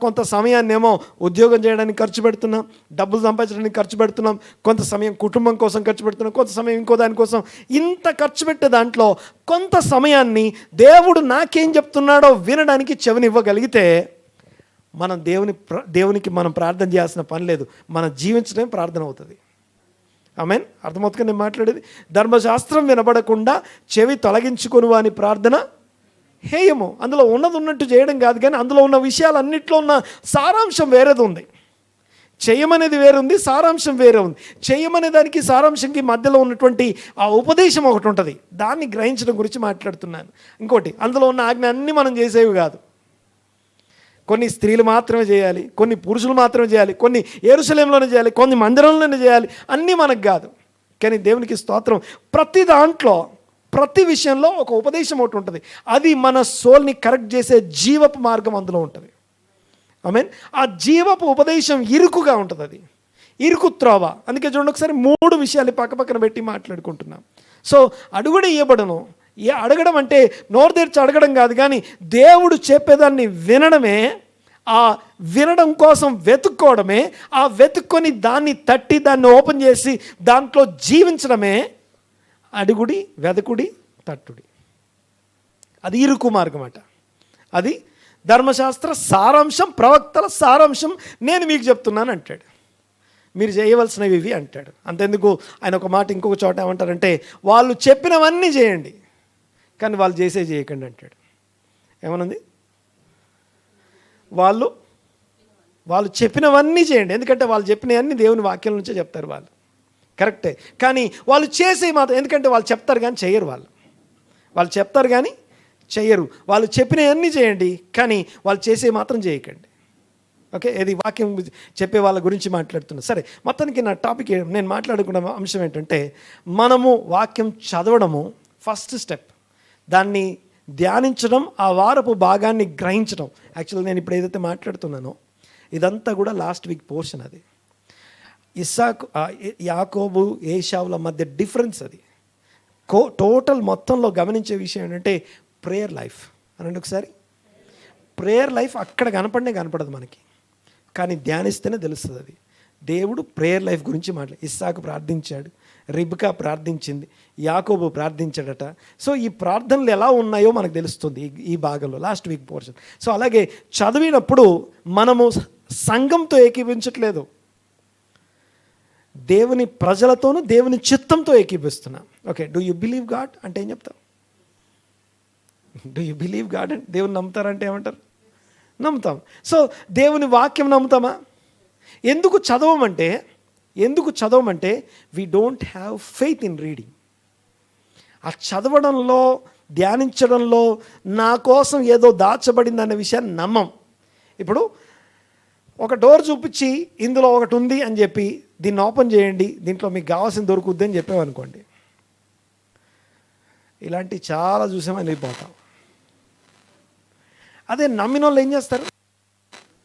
కొంత సమయాన్ని ఏమో ఉద్యోగం చేయడానికి ఖర్చు పెడుతున్నాం, డబ్బులు సంపాదించడానికి ఖర్చు పెడుతున్నాం, కొంత సమయం కుటుంబం కోసం ఖర్చు పెడుతున్నాం, కొంత సమయం ఇంకో దానికోసం. ఇంత ఖర్చు పెట్టే దాంట్లో కొంత సమయాన్ని దేవుడు నాకేం చెప్తున్నాడో వినడానికి చెవినివ్వగలిగితే మనం దేవునికి మనం ప్రార్థన చేయాల్సిన పని లేదు. మనం జీవించడమే ప్రార్థన అవుతుంది. ఆమేన్? అర్థమవుతుంది నేను మాట్లాడేది? ధర్మశాస్త్రం వినబడకుండా చెవి తొలగించుకొని వాని ప్రార్థన హేయము. అందులో ఉన్నట్టు చేయడం కాదు, కానీ అందులో ఉన్న విషయాలన్నింటిలో ఉన్న సారాంశం వేరేది ఉంది. చేయమనేది వేరుంది, సారాంశం వేరే ఉంది. చేయమనే దానికి సారాంశంకి మధ్యలో ఉన్నటువంటి ఆ ఉపదేశం ఒకటి ఉంటుంది, దాన్ని గ్రహించడం గురించి మాట్లాడుతున్నాను. ఇంకోటి, అందులో ఉన్న ఆజ్ఞ అన్నీ మనం చేసేవి కాదు. కొన్ని స్త్రీలు మాత్రమే చేయాలి, కొన్ని పురుషులు మాత్రమే చేయాలి, కొన్ని యెరూషలేములోనే చేయాలి, కొన్ని మందిరంలోనే చేయాలి, అన్నీ మనకు కాదు. కానీ దేవునికి స్తోత్రం, ప్రతి దాంట్లో ప్రతి విషయంలో ఒక ఉపదేశం ఒకటి ఉంటుంది. అది మన సోల్ని కరెక్ట్ చేసే జీవపు మార్గం అందులో ఉంటుంది. ఆమేన్? ఆ జీవపు ఉపదేశం ఇరుకుగా ఉంటుంది, అది ఇరుకు త్రోవ. అందుకే చూడండి ఒకసారి 3 విషయాలు పక్కన పెట్టి మాట్లాడుకుంటున్నాం. సో అడుగుడు ఇవ్వబడను. అడగడం అంటే నోరు తెరిచి అడగడం కాదు, కానీ దేవుడు చెప్పేదాన్ని వినడమే, ఆ వినడం కోసం వెతుక్కోవడమే, ఆ వెతుక్కొని దాన్ని తట్టి దాన్ని ఓపెన్ చేసి దాంట్లో జీవించడమే అడుగుడి, వెదకుడి, తట్టుడి. అది ఇరుకు మార్గం అట. అది ధర్మశాస్త్ర సారాంశం, ప్రవక్తల సారాంశం నేను మీకు చెప్తున్నాను అంటాడు. మీరు చేయవలసినవి ఇవి అంటాడు. అంతెందుకు, ఆయన ఒక మాట ఇంకొక చోట ఏమంటారంటే, వాళ్ళు చెప్పినవన్నీ చేయండి కానీ వాళ్ళు చేయకండి అంటాడు. ఏమనుంది? వాళ్ళు చెప్పినవన్నీ చేయండి, ఎందుకంటే వాళ్ళు చెప్పినవన్నీ దేవుని వాక్యం నుంచే చెప్తారు. వాళ్ళు కరెక్టే, కానీ వాళ్ళు చేసే మాత్రం, ఎందుకంటే వాళ్ళు చెప్తారు కానీ చేయరు. వాళ్ళు చెప్తారు కానీ చెయ్యరు. వాళ్ళు చెప్పినవన్నీ చేయండి కానీ వాళ్ళు చేసే మాత్రం చేయకండి. ఓకే, ఇది వాక్యం చెప్పే వాళ్ళ గురించి మాట్లాడుతున్నా. సరే, మొత్తానికి నా టాపిక్ నేను మాట్లాడుకున్న అంశం ఏంటంటే, మనము వాక్యం చదవడము ఫస్ట్ స్టెప్, దాన్ని ధ్యానించడం, ఆ వారపు భాగాన్ని గ్రహించడం. యాక్చువల్గా నేను ఇప్పుడు ఏదైతే మాట్లాడుతున్నానో ఇదంతా కూడా లాస్ట్ వీక్ పోర్షన్. అది యాకోబు ఏశావుల మధ్య డిఫరెన్స్. అది టోటల్ మొత్తంలో గమనించే విషయం ఏంటంటే ప్రేయర్ లైఫ్. అనండి ఒకసారి, ప్రేయర్ లైఫ్ అక్కడ కనపడదు మనకి, కానీ ధ్యానిస్తేనే తెలుస్తుంది. అది దేవుడు ప్రేయర్ లైఫ్ గురించి ఇస్సాకు ప్రార్థించాడు, రిబ్కా ప్రార్థించింది, యాకోబు ప్రార్థించాడట. సో ఈ ప్రార్థనలు ఎలా ఉన్నాయో మనకు తెలుస్తుంది ఈ భాగంలో, లాస్ట్ వీక్ పోర్షన్. సో అలాగే చదివినప్పుడు మనము సంఘంతో ఏకీభించట్లేదు, దేవుని ప్రజలతోనూ దేవుని చిత్తంతో ఏకీభిస్తున్నాం. Okay, do you believe God అంటే ఏం చెప్తాం? డూ యూ బిలీవ్ గాడ్ అంటే దేవుని నమ్ముతారంటే ఏమంటారు? నమ్ముతాం. సో దేవుని వాక్యం నమ్ముతామా? ఎందుకు చదవమంటే we don't have faith in reading. ఆ చదవడంలో, ధ్యానించడంలో నా కోసం ఏదో దాచబడింది అనే విషయాన్ని నమ్మం. ఇప్పుడు
ఒక డోర్ చూపించి ఇందులో ఒకటి ఉంది అని చెప్పి దీన్ని ఓపెన్ చేయండి, దీంట్లో మీకు కావాల్సింది దొరుకుద్ది అని చెప్పామనుకోండి, ఇలాంటి చాలా చూసామని వెళ్ళిపోతాం. అదే నమ్మిన వాళ్ళు ఏం చేస్తారు,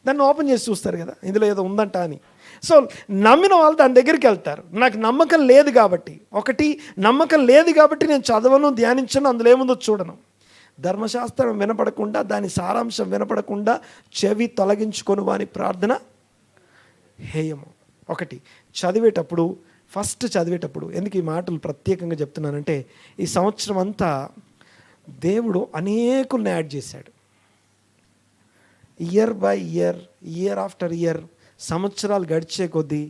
దాన్ని ఓపెన్ చేసి చూస్తారు కదా ఇందులో ఏదో ఉందంట అని. సో నమ్మిన వాళ్ళు దాని దగ్గరికి వెళ్తారు. నాకు నమ్మకం లేదు కాబట్టి, నమ్మకం లేదు కాబట్టి నేను చదవను, ధ్యానించను, అందులో ఏముందో చూడను. ధర్మశాస్త్రం వినపడకుండా, దాని సారాంశం వినపడకుండా చెవి తొలగించుకొని వాని ప్రార్థన హేయము. ఫస్ట్ చదివేటప్పుడు ఎందుకు ఈ మాటలు ప్రత్యేకంగా చెప్తున్నానంటే, ఈ సంవత్సరం అంతా దేవుడు అనేకుల్ని యాడ్ చేశాడు. Year by year, year after year, సంవత్సరాలు గడిచే కొద్దీ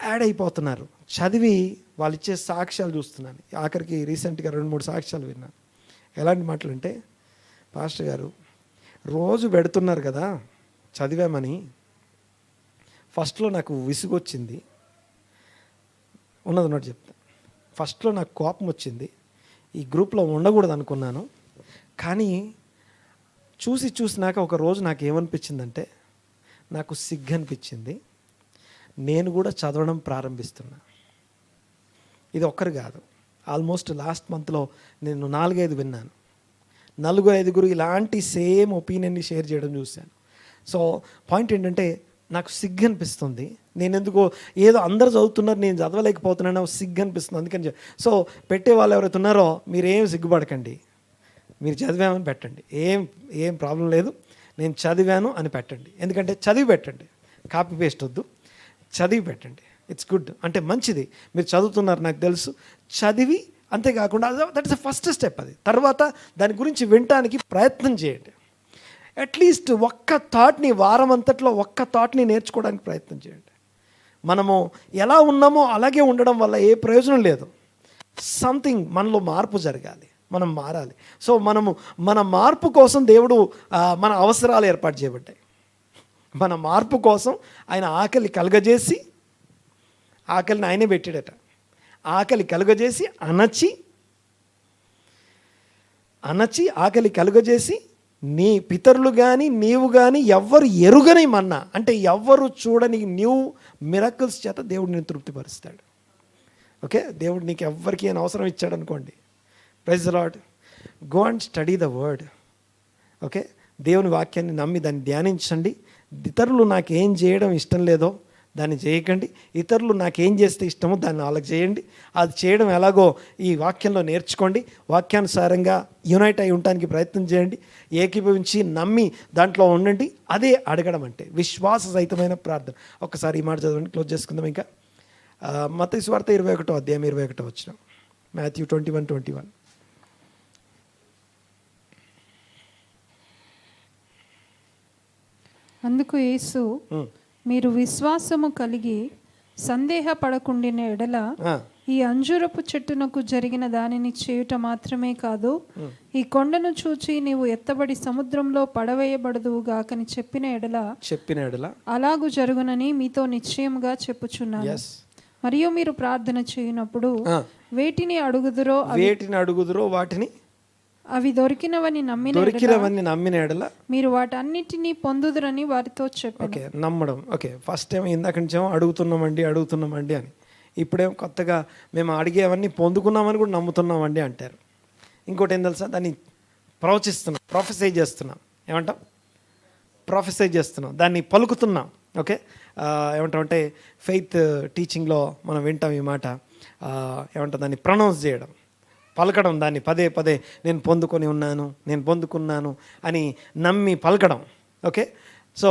యాడ్ అయిపోతున్నారు. చదివి వాళ్ళు ఇచ్చే సాక్ష్యాలు చూస్తున్నాను. ఆఖరికి రీసెంట్గా 2-3 సాక్ష్యాలు విన్నాను. ఎలాంటి మాటలు అంటే, పాస్టర్ గారు రోజు పెడుతున్నారు కదా చదివామని, ఫస్ట్లో నాకు విసుగొచ్చింది, ఉన్నది చెప్తాను. ఫస్ట్లో నాకు కోపం వచ్చింది, ఈ గ్రూప్లో ఉండకూడదు అనుకున్నాను. కానీ చూసినాక ఒక రోజు నాకు ఏమనిపించిందంటే, నాకు సిగ్గు అనిపించింది. నేను కూడా చదవడం ప్రారంభిస్తున్నా. ఇది ఒక్కరు కాదు, ఆల్మోస్ట్ లాస్ట్ మంత్లో నేను 4-5 విన్నాను. 4-5 ఇలాంటి సేమ్ ఒపీనియన్ని షేర్ చేయడం చూశాను. సో పాయింట్ ఏంటంటే, నాకు సిగ్గు అనిపిస్తుంది. నేను ఎందుకో ఏదో అందరు చదువుతున్నారు, నేను చదవలేకపోతున్నాను, సిగ్గు అనిపిస్తుంది. అందుకని సో పెట్టే వాళ్ళు ఎవరైతే ఉన్నారో మీరేం సిగ్గుపడకండి, మీరు చదివామని పెట్టండి, ఏం ప్రాబ్లం లేదు. నేను చదివాను అని పెట్టండి. ఎందుకంటే చదివి పెట్టండి, కాపీ పేస్ట్ వద్దు, చదివి పెట్టండి. ఇట్స్ గుడ్, అంటే మంచిది. మీరు చదువుతున్నారు నాకు తెలుసు, చదివి, అంతేకాకుండా that is the first step. అది తర్వాత దాని గురించి వినటానికి ప్రయత్నం చేయండి. అట్లీస్ట్ వారం అంతట్లో ఒక్క థాట్ని నేర్చుకోవడానికి ప్రయత్నం చేయండి. మనము ఎలా ఉన్నామో అలాగే ఉండడం వల్ల ఏ ప్రయోజనం లేదు. సంథింగ్ మనలో మార్పు జరగాలి, మనం మారాలి. సో మన మార్పు కోసం దేవుడు మన అవసరాలు ఏర్పాటు చేయబడ్డాయి. మన మార్పు కోసం ఆయన ఆకలి కలుగజేసి, ఆకలిని ఆయనే పెట్టాడట, ఆకలి కలుగజేసి అణచి ఆకలి కలుగజేసి, నీ పితరులు కానీ నీవు కానీ ఎవ్వరు ఎరుగని మన్నా, అంటే ఎవ్వరు చూడని న్యూ మిరకిల్స్ చేత దేవుడు నేను తృప్తిపరుస్తాడు. ఓకే, దేవుడు నీకు ఎవ్వరికి ఏం అవసరం ఇచ్చాడు అనుకోండి, praise the lord, go and study the word. Okay, దేవుని వాక్యాన్ని నమ్మి దాన్ని ధ్యానించండి. ఇతరులు నాకు ఏం చేయడం ఇష్టం లేదో దాన్ని చేయకండి, ఇతరులు నాకేం చేస్తే ఇష్టమో దాన్ని వాళ్ళకి చేయండి. అది చేయడం ఎలాగో ఈ వాక్యంలో నేర్చుకోండి. వాక్యానుసారంగా యునైట్ అయి ఉండటానికి ప్రయత్నం చేయండి. ఏకీభవించి నమ్మి దాంట్లో ఉండండి. అదే అడగడం అంటే, విశ్వాస సహితమైన ప్రార్థన. ఒక్కసారి ఈ మాట చదవండి, క్లోజ్ చేసుకుందాం. ఇంకా మత్తయి సువార్త 21వ అధ్యాయం 21వ వచనం, మాథ్యూ 21:21.
అందుకు యేసు, మీరు విశ్వాసము కలిగి సందేహపడకుండిన ఎడల ఈ అంజూరపు చెట్టునకు జరిగిన దానిని చేయుట మాత్రమే కాదు, ఈ కొండను చూచి నీవు ఎత్తబడి సముద్రంలో పడవేయబడదువు గాకని చెప్పిన ఎడల అలాగు జరుగునని మీతో నిశ్చయముగా చెప్పుచున్నాను. మరియు మీరు ప్రార్థన చేయనప్పుడు వేటిని అడుగుదురో వాటిని అవి దొరికినవని నమ్మిన ఎడల మీరు వాటన్నిటినీ పొందుదురని వారితో చెప్పాను.
ఓకే, నమ్మడం. ఓకే, ఫస్ట్ టైం ఇందాక నుంచేమో అడుగుతున్నామండి అని, ఇప్పుడేమో కొత్తగా మేము అడిగేవన్నీ పొందుకున్నామని కూడా నమ్ముతున్నామండి అంటారు. ఇంకోటి ఏం తెలుసా, దాన్ని ప్రొఫెసై చేస్తున్నాం. ఏమంటాం? ప్రొఫెసై చేస్తున్నాం, దాన్ని పలుకుతున్నాం. ఓకే, ఏమంటామంటే ఫెయిత్ టీచింగ్లో మనం వింటాం ఈ మాట, ఏమంటాం దాన్ని ప్రొనౌన్స్ చేయడం, పలకడం, దాన్ని పదే నేను పొందుకున్నాను అని నమ్మి పలకడం. ఓకే, సో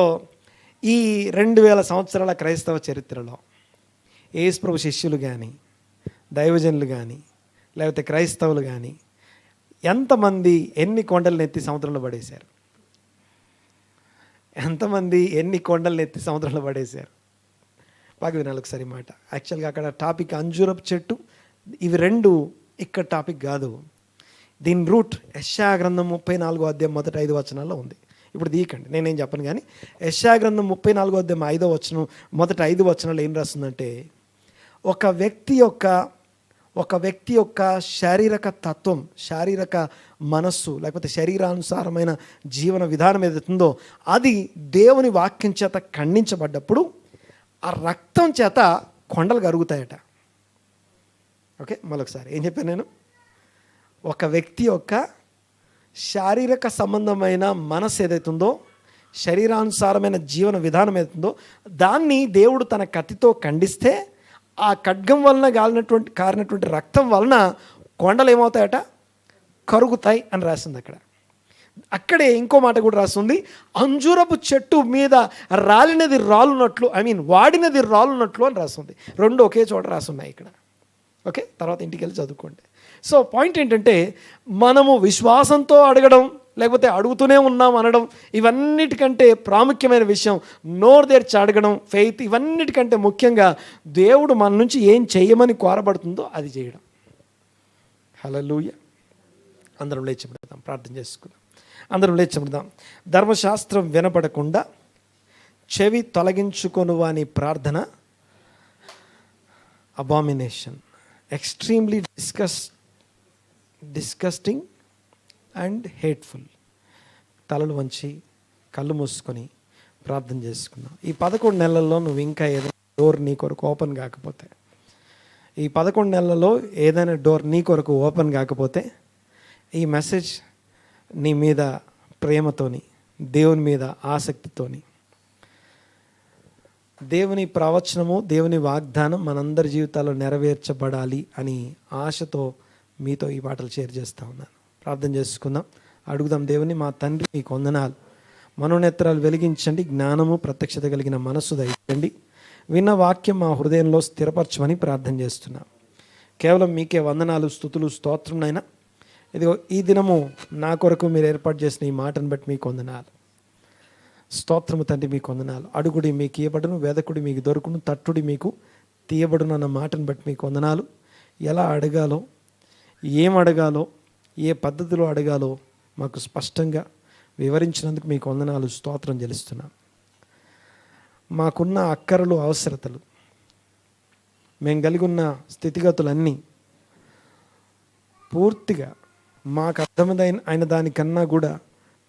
ఈ 2000 సంవత్సరాల క్రైస్తవ చరిత్రలో యేసుప్రభు శిష్యులు కానీ, దైవజనులు కానీ, లేకపోతే క్రైస్తవులు కానీ ఎంతమంది ఎన్ని కొండలను ఎత్తి సముద్రంలో పడేశారు? బాగా వినాలి ఒకసారి మాట. యాక్చువల్గా అక్కడ టాపిక్ అంజూరపు చెట్టు, ఇవి 2 ఇక్కడ టాపిక్ కాదు. దీని రూట్ యెషయా గ్రంథం 34వ అధ్యాయం మొదటి 5 వచనాల్లో ఉంది. ఇప్పుడు దీకండి, నేనేం చెప్పను కానీ యెషయా గ్రంథం 34వ అధ్యాయం 5వ వచనం మొదటి 5 వచనాలు ఏం రాస్తుందంటే, ఒక వ్యక్తి యొక్క
ఒక వ్యక్తి యొక్క శారీరక తత్వం, శారీరక మనస్సు, లేకపోతే శరీరానుసారమైన జీవన విధానం ఏదైతుందో అది దేవుని వాక్యం చేత ఖండించబడ్డప్పుడు ఆ రక్తం చేత కొండలు కరుగుతాయట. ఓకే, మరొకసారి ఏం చెప్పాను నేను? ఒక వ్యక్తి యొక్క శారీరక సంబంధమైన మనసు ఏదైతుందో, శరీరానుసారమైన జీవన విధానం ఏదైతుందో దాన్ని దేవుడు తన కత్తితో ఖండిస్తే ఆ ఖడ్గం వలన కారినటువంటి రక్తం వలన కొండలు ఏమవుతాయట? కరుగుతాయి అని రాసింది అక్కడ. అక్కడే ఇంకో మాట కూడా రాస్తుంది, అంజూరపు చెట్టు మీద రాలినది రాలున్నట్లు, వాడినది రాలున్నట్లు అని రాస్తుంది. రెండు ఒకే చోట రాసున్నాయి ఇక్కడ. ఓకే, తర్వాత ఇంటికి వెళ్ళి చదువుకోండి. సో పాయింట్ ఏంటంటే, మనము విశ్వాసంతో అడగడం, లేకపోతే అడుగుతూనే ఉన్నాం అనడం, ఇవన్నిటికంటే ప్రాముఖ్యమైన విషయం నోరు తెరిచి అడగడం, ఫెయిత్. ఇవన్నిటికంటే ముఖ్యంగా దేవుడు మన నుంచి ఏం చేయమని కోరబడుతుందో అది చేయడం. హల్లెలూయా. అందరం లేచి పెడదాం, ప్రార్థన చేసుకుందాం. అందరం లేచి పెడదాం. ధర్మశాస్త్రం వినపడకుండా చెవి తొలగించుకొను వాని ప్రార్థన abomination, extremely disgusting and hateful. తలలు వంచి కళ్ళు మూసుకొని ప్రార్థన చేసుకున్నాం. ఈ 11 నెలల్లో నువ్వు ఇంకా ఏదైనా డోర్ నీ కొరకు ఓపెన్ కాకపోతే, ఈ 11 నెలల్లో ఏదైనా డోర్ నీ కొరకు ఓపెన్ కాకపోతే, ఈ మెసేజ్ నీ మీద ప్రేమతోని, దేవుని మీద ఆసక్తితోని, దేవుని ప్రవచనము, దేవుని వాగ్దానం మనందరి జీవితాల్లో నెరవేర్చబడాలి అని ఆశతో మీతో ఈ మాటలు షేర్ చేస్తూ ఉన్నాను. ప్రార్థన చేసుకుందాం, అడుగుదాం దేవుని. మా తండ్రి, మీకు వందనాలు. మనోనేత్రాలు వెలిగించండి, జ్ఞానము ప్రత్యక్షత కలిగిన మనస్సు దయచేయండి. విన్న వాక్యం మా హృదయంలో స్థిరపరచమని ప్రార్థన చేస్తున్నాం. కేవలం మీకే వందనాలు, స్తుతులు, స్తోత్రం నైనా. ఇదిగో ఈ దినము నా కొరకు మీరు ఏర్పాటు చేసిన ఈ మాటను బట్టి మీకు వందనాలు, స్తోత్రము తండ్రి, మీకు వందనాలు. అడుగుడి మీకు ఇయ్యబడును, వెదకుడి మీకు దొరుకును, తట్టుడి మీకు తీయబడును అన్న మాటను బట్టి మీకు వందనాలు. ఎలా అడగాలో, ఏం అడగాలో, ఏ పద్ధతిలో అడగాలో మాకు స్పష్టంగా వివరించినందుకు మీకు వందనాలు, స్తోత్రం చెల్లిస్తున్నాం. మాకున్న అక్కరలు, అవసరతలు, మేము కలిగి ఉన్న స్థితిగతులన్నీ పూర్తిగా మాకు అర్థమైన దానికన్నా కూడా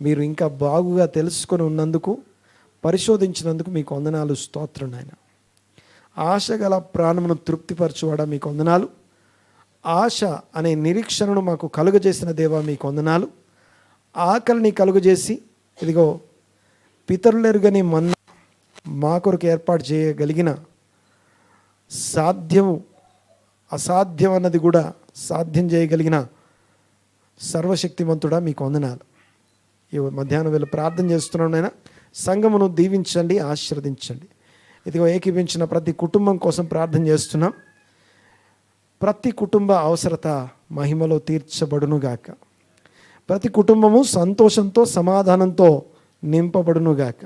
మీరు ఇంకా బాగుగా తెలుసుకొని ఉన్నందుకు, పరిశోధించినందుకు మీకు వందనాలు, స్తోత్రం నాయన. ఆశ గల ప్రాణమును తృప్తిపరచువాడా మీకు వందనాలు. ఆశ అనే నిరీక్షణను మాకు కలుగజేసిన దేవా మీకు వందనాలు. ఆకలిని కలుగజేసి ఇదిగో పితరులెరుగని మన్న మా కొరకు ఏర్పాటు చేయగలిగిన, సాధ్యము అసాధ్యం అన్నది కూడా సాధ్యం చేయగలిగిన సర్వశక్తిమంతుడా మీకు వందనాలు. ఈ మధ్యాహ్నం వేళ ప్రార్థన చేస్తున్నాను నాయన. సంఘమును దీవించండి, ఆశీర్వదించండి. ఇదిగో ఏకీపించిన ప్రతి కుటుంబం కోసం ప్రార్థన చేస్తున్నాం. ప్రతి కుటుంబ అవసరత మహిమలో తీర్చబడునుగాక. ప్రతి కుటుంబము సంతోషంతో, సమాధానంతో నింపబడునుగాక.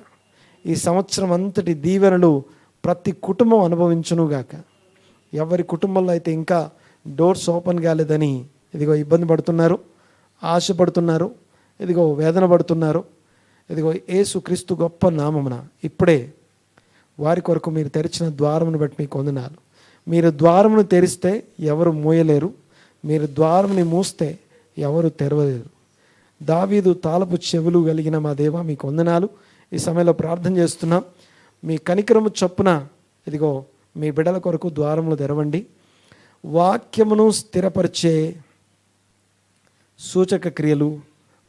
ఈ సంవత్సరం అంతటి దీవెనలు ప్రతి కుటుంబం అనుభవించునుగాక. ఎవరి కుటుంబంలో అయితే ఇంకా డోర్స్ ఓపెన్ కాలేదని ఇదిగో ఇబ్బంది పడుతున్నారు, ఆశపడుతున్నారు, ఇదిగో వేదన పడుతున్నారు, ఇదిగో యేసు క్రీస్తు గొప్ప నామమున ఇప్పుడే వారి కొరకు మీరు తెరిచిన ద్వారమును బట్టి మీకు వందనాలు. మీరు ద్వారమును తెరిస్తే ఎవరు మూయలేరు, మీరు ద్వారముని మూస్తే ఎవరు తెరవలేరు. దావీదు తాళపు చెవులు కలిగిన మా దేవా మీకు వందనాలు. ఈ సమయంలో ప్రార్థన చేస్తున్నాం. మీ కనికరము చొప్పున ఇదిగో మీ బిడ్డల కొరకు ద్వారములు తెరవండి. వాక్యమును స్థిరపరిచే సూచక క్రియలు,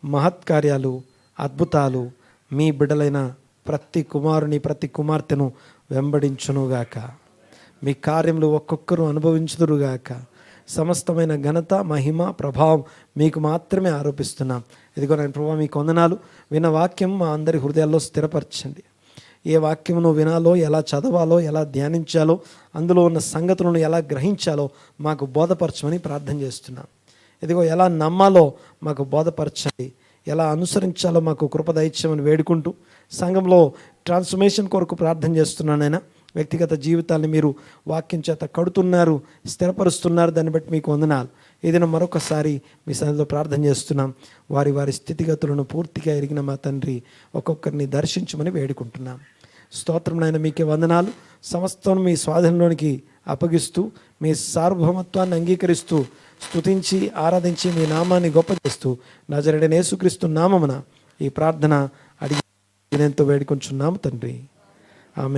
మహత్కార్యాలు, అద్భుతాలు మీ బిడ్డలైన ప్రతి కుమారుని, ప్రతి కుమార్తెను వెంబడించునుగాక. మీ కార్యములు ఒక్కొక్కరు అనుభవించుదురుగాక. సమస్తమైన ఘనత, మహిమ, ప్రభావం మీకు మాత్రమే ఆరోపిస్తున్నాం. ఇదిగో నేను ప్రభావ మీకు వందనాలు. విన్న వాక్యం మా అందరి హృదయాల్లో స్థిరపరచండి. ఏ వాక్యమును వినాలో, ఎలా చదవాలో, ఎలా ధ్యానించాలో, అందులో ఉన్న సంగతులను ఎలా గ్రహించాలో మాకు బోధపరచమని ప్రార్థన చేస్తున్నాం. ఇదిగో ఎలా నమ్మాలో మాకు బోధపరచండి, ఎలా అనుసరించాలో మాకు కృప దయచేయమని వేడుకుంటూ సంఘంలో ట్రాన్స్ఫర్మేషన్ కొరకు ప్రార్థన చేస్తున్నానైనా. వ్యక్తిగత జీవితాన్ని మీరు వాక్యం చేత కడుతున్నారు, స్థిరపరుస్తున్నారు. దాన్ని బట్టి మీకు వందనాలు. ఏదైనా మరొకసారి మీ సన్నిధిలో ప్రార్థన చేస్తున్నాం. వారి వారి స్థితిగతులను పూర్తిగా ఎరిగిన మా తండ్రి ఒక్కొక్కరిని దర్శించమని వేడుకుంటున్నాం. స్తోత్రం నాయన, మీకే వందనాలు. సమస్తం మీ స్వాధీనంలోనికి అప్పగిస్తూ
మీ సార్వభౌమత్వాన్ని అంగీకరిస్తూ స్తుతించి ఆరాధించి మీ నామాన్ని గొప్ప చేస్తూ నజరేయుడైన యేసుక్రీస్తు నామమున ఈ ప్రార్థన అడిగి ఎంతో వేడుకొంచున్నాము తండ్రి.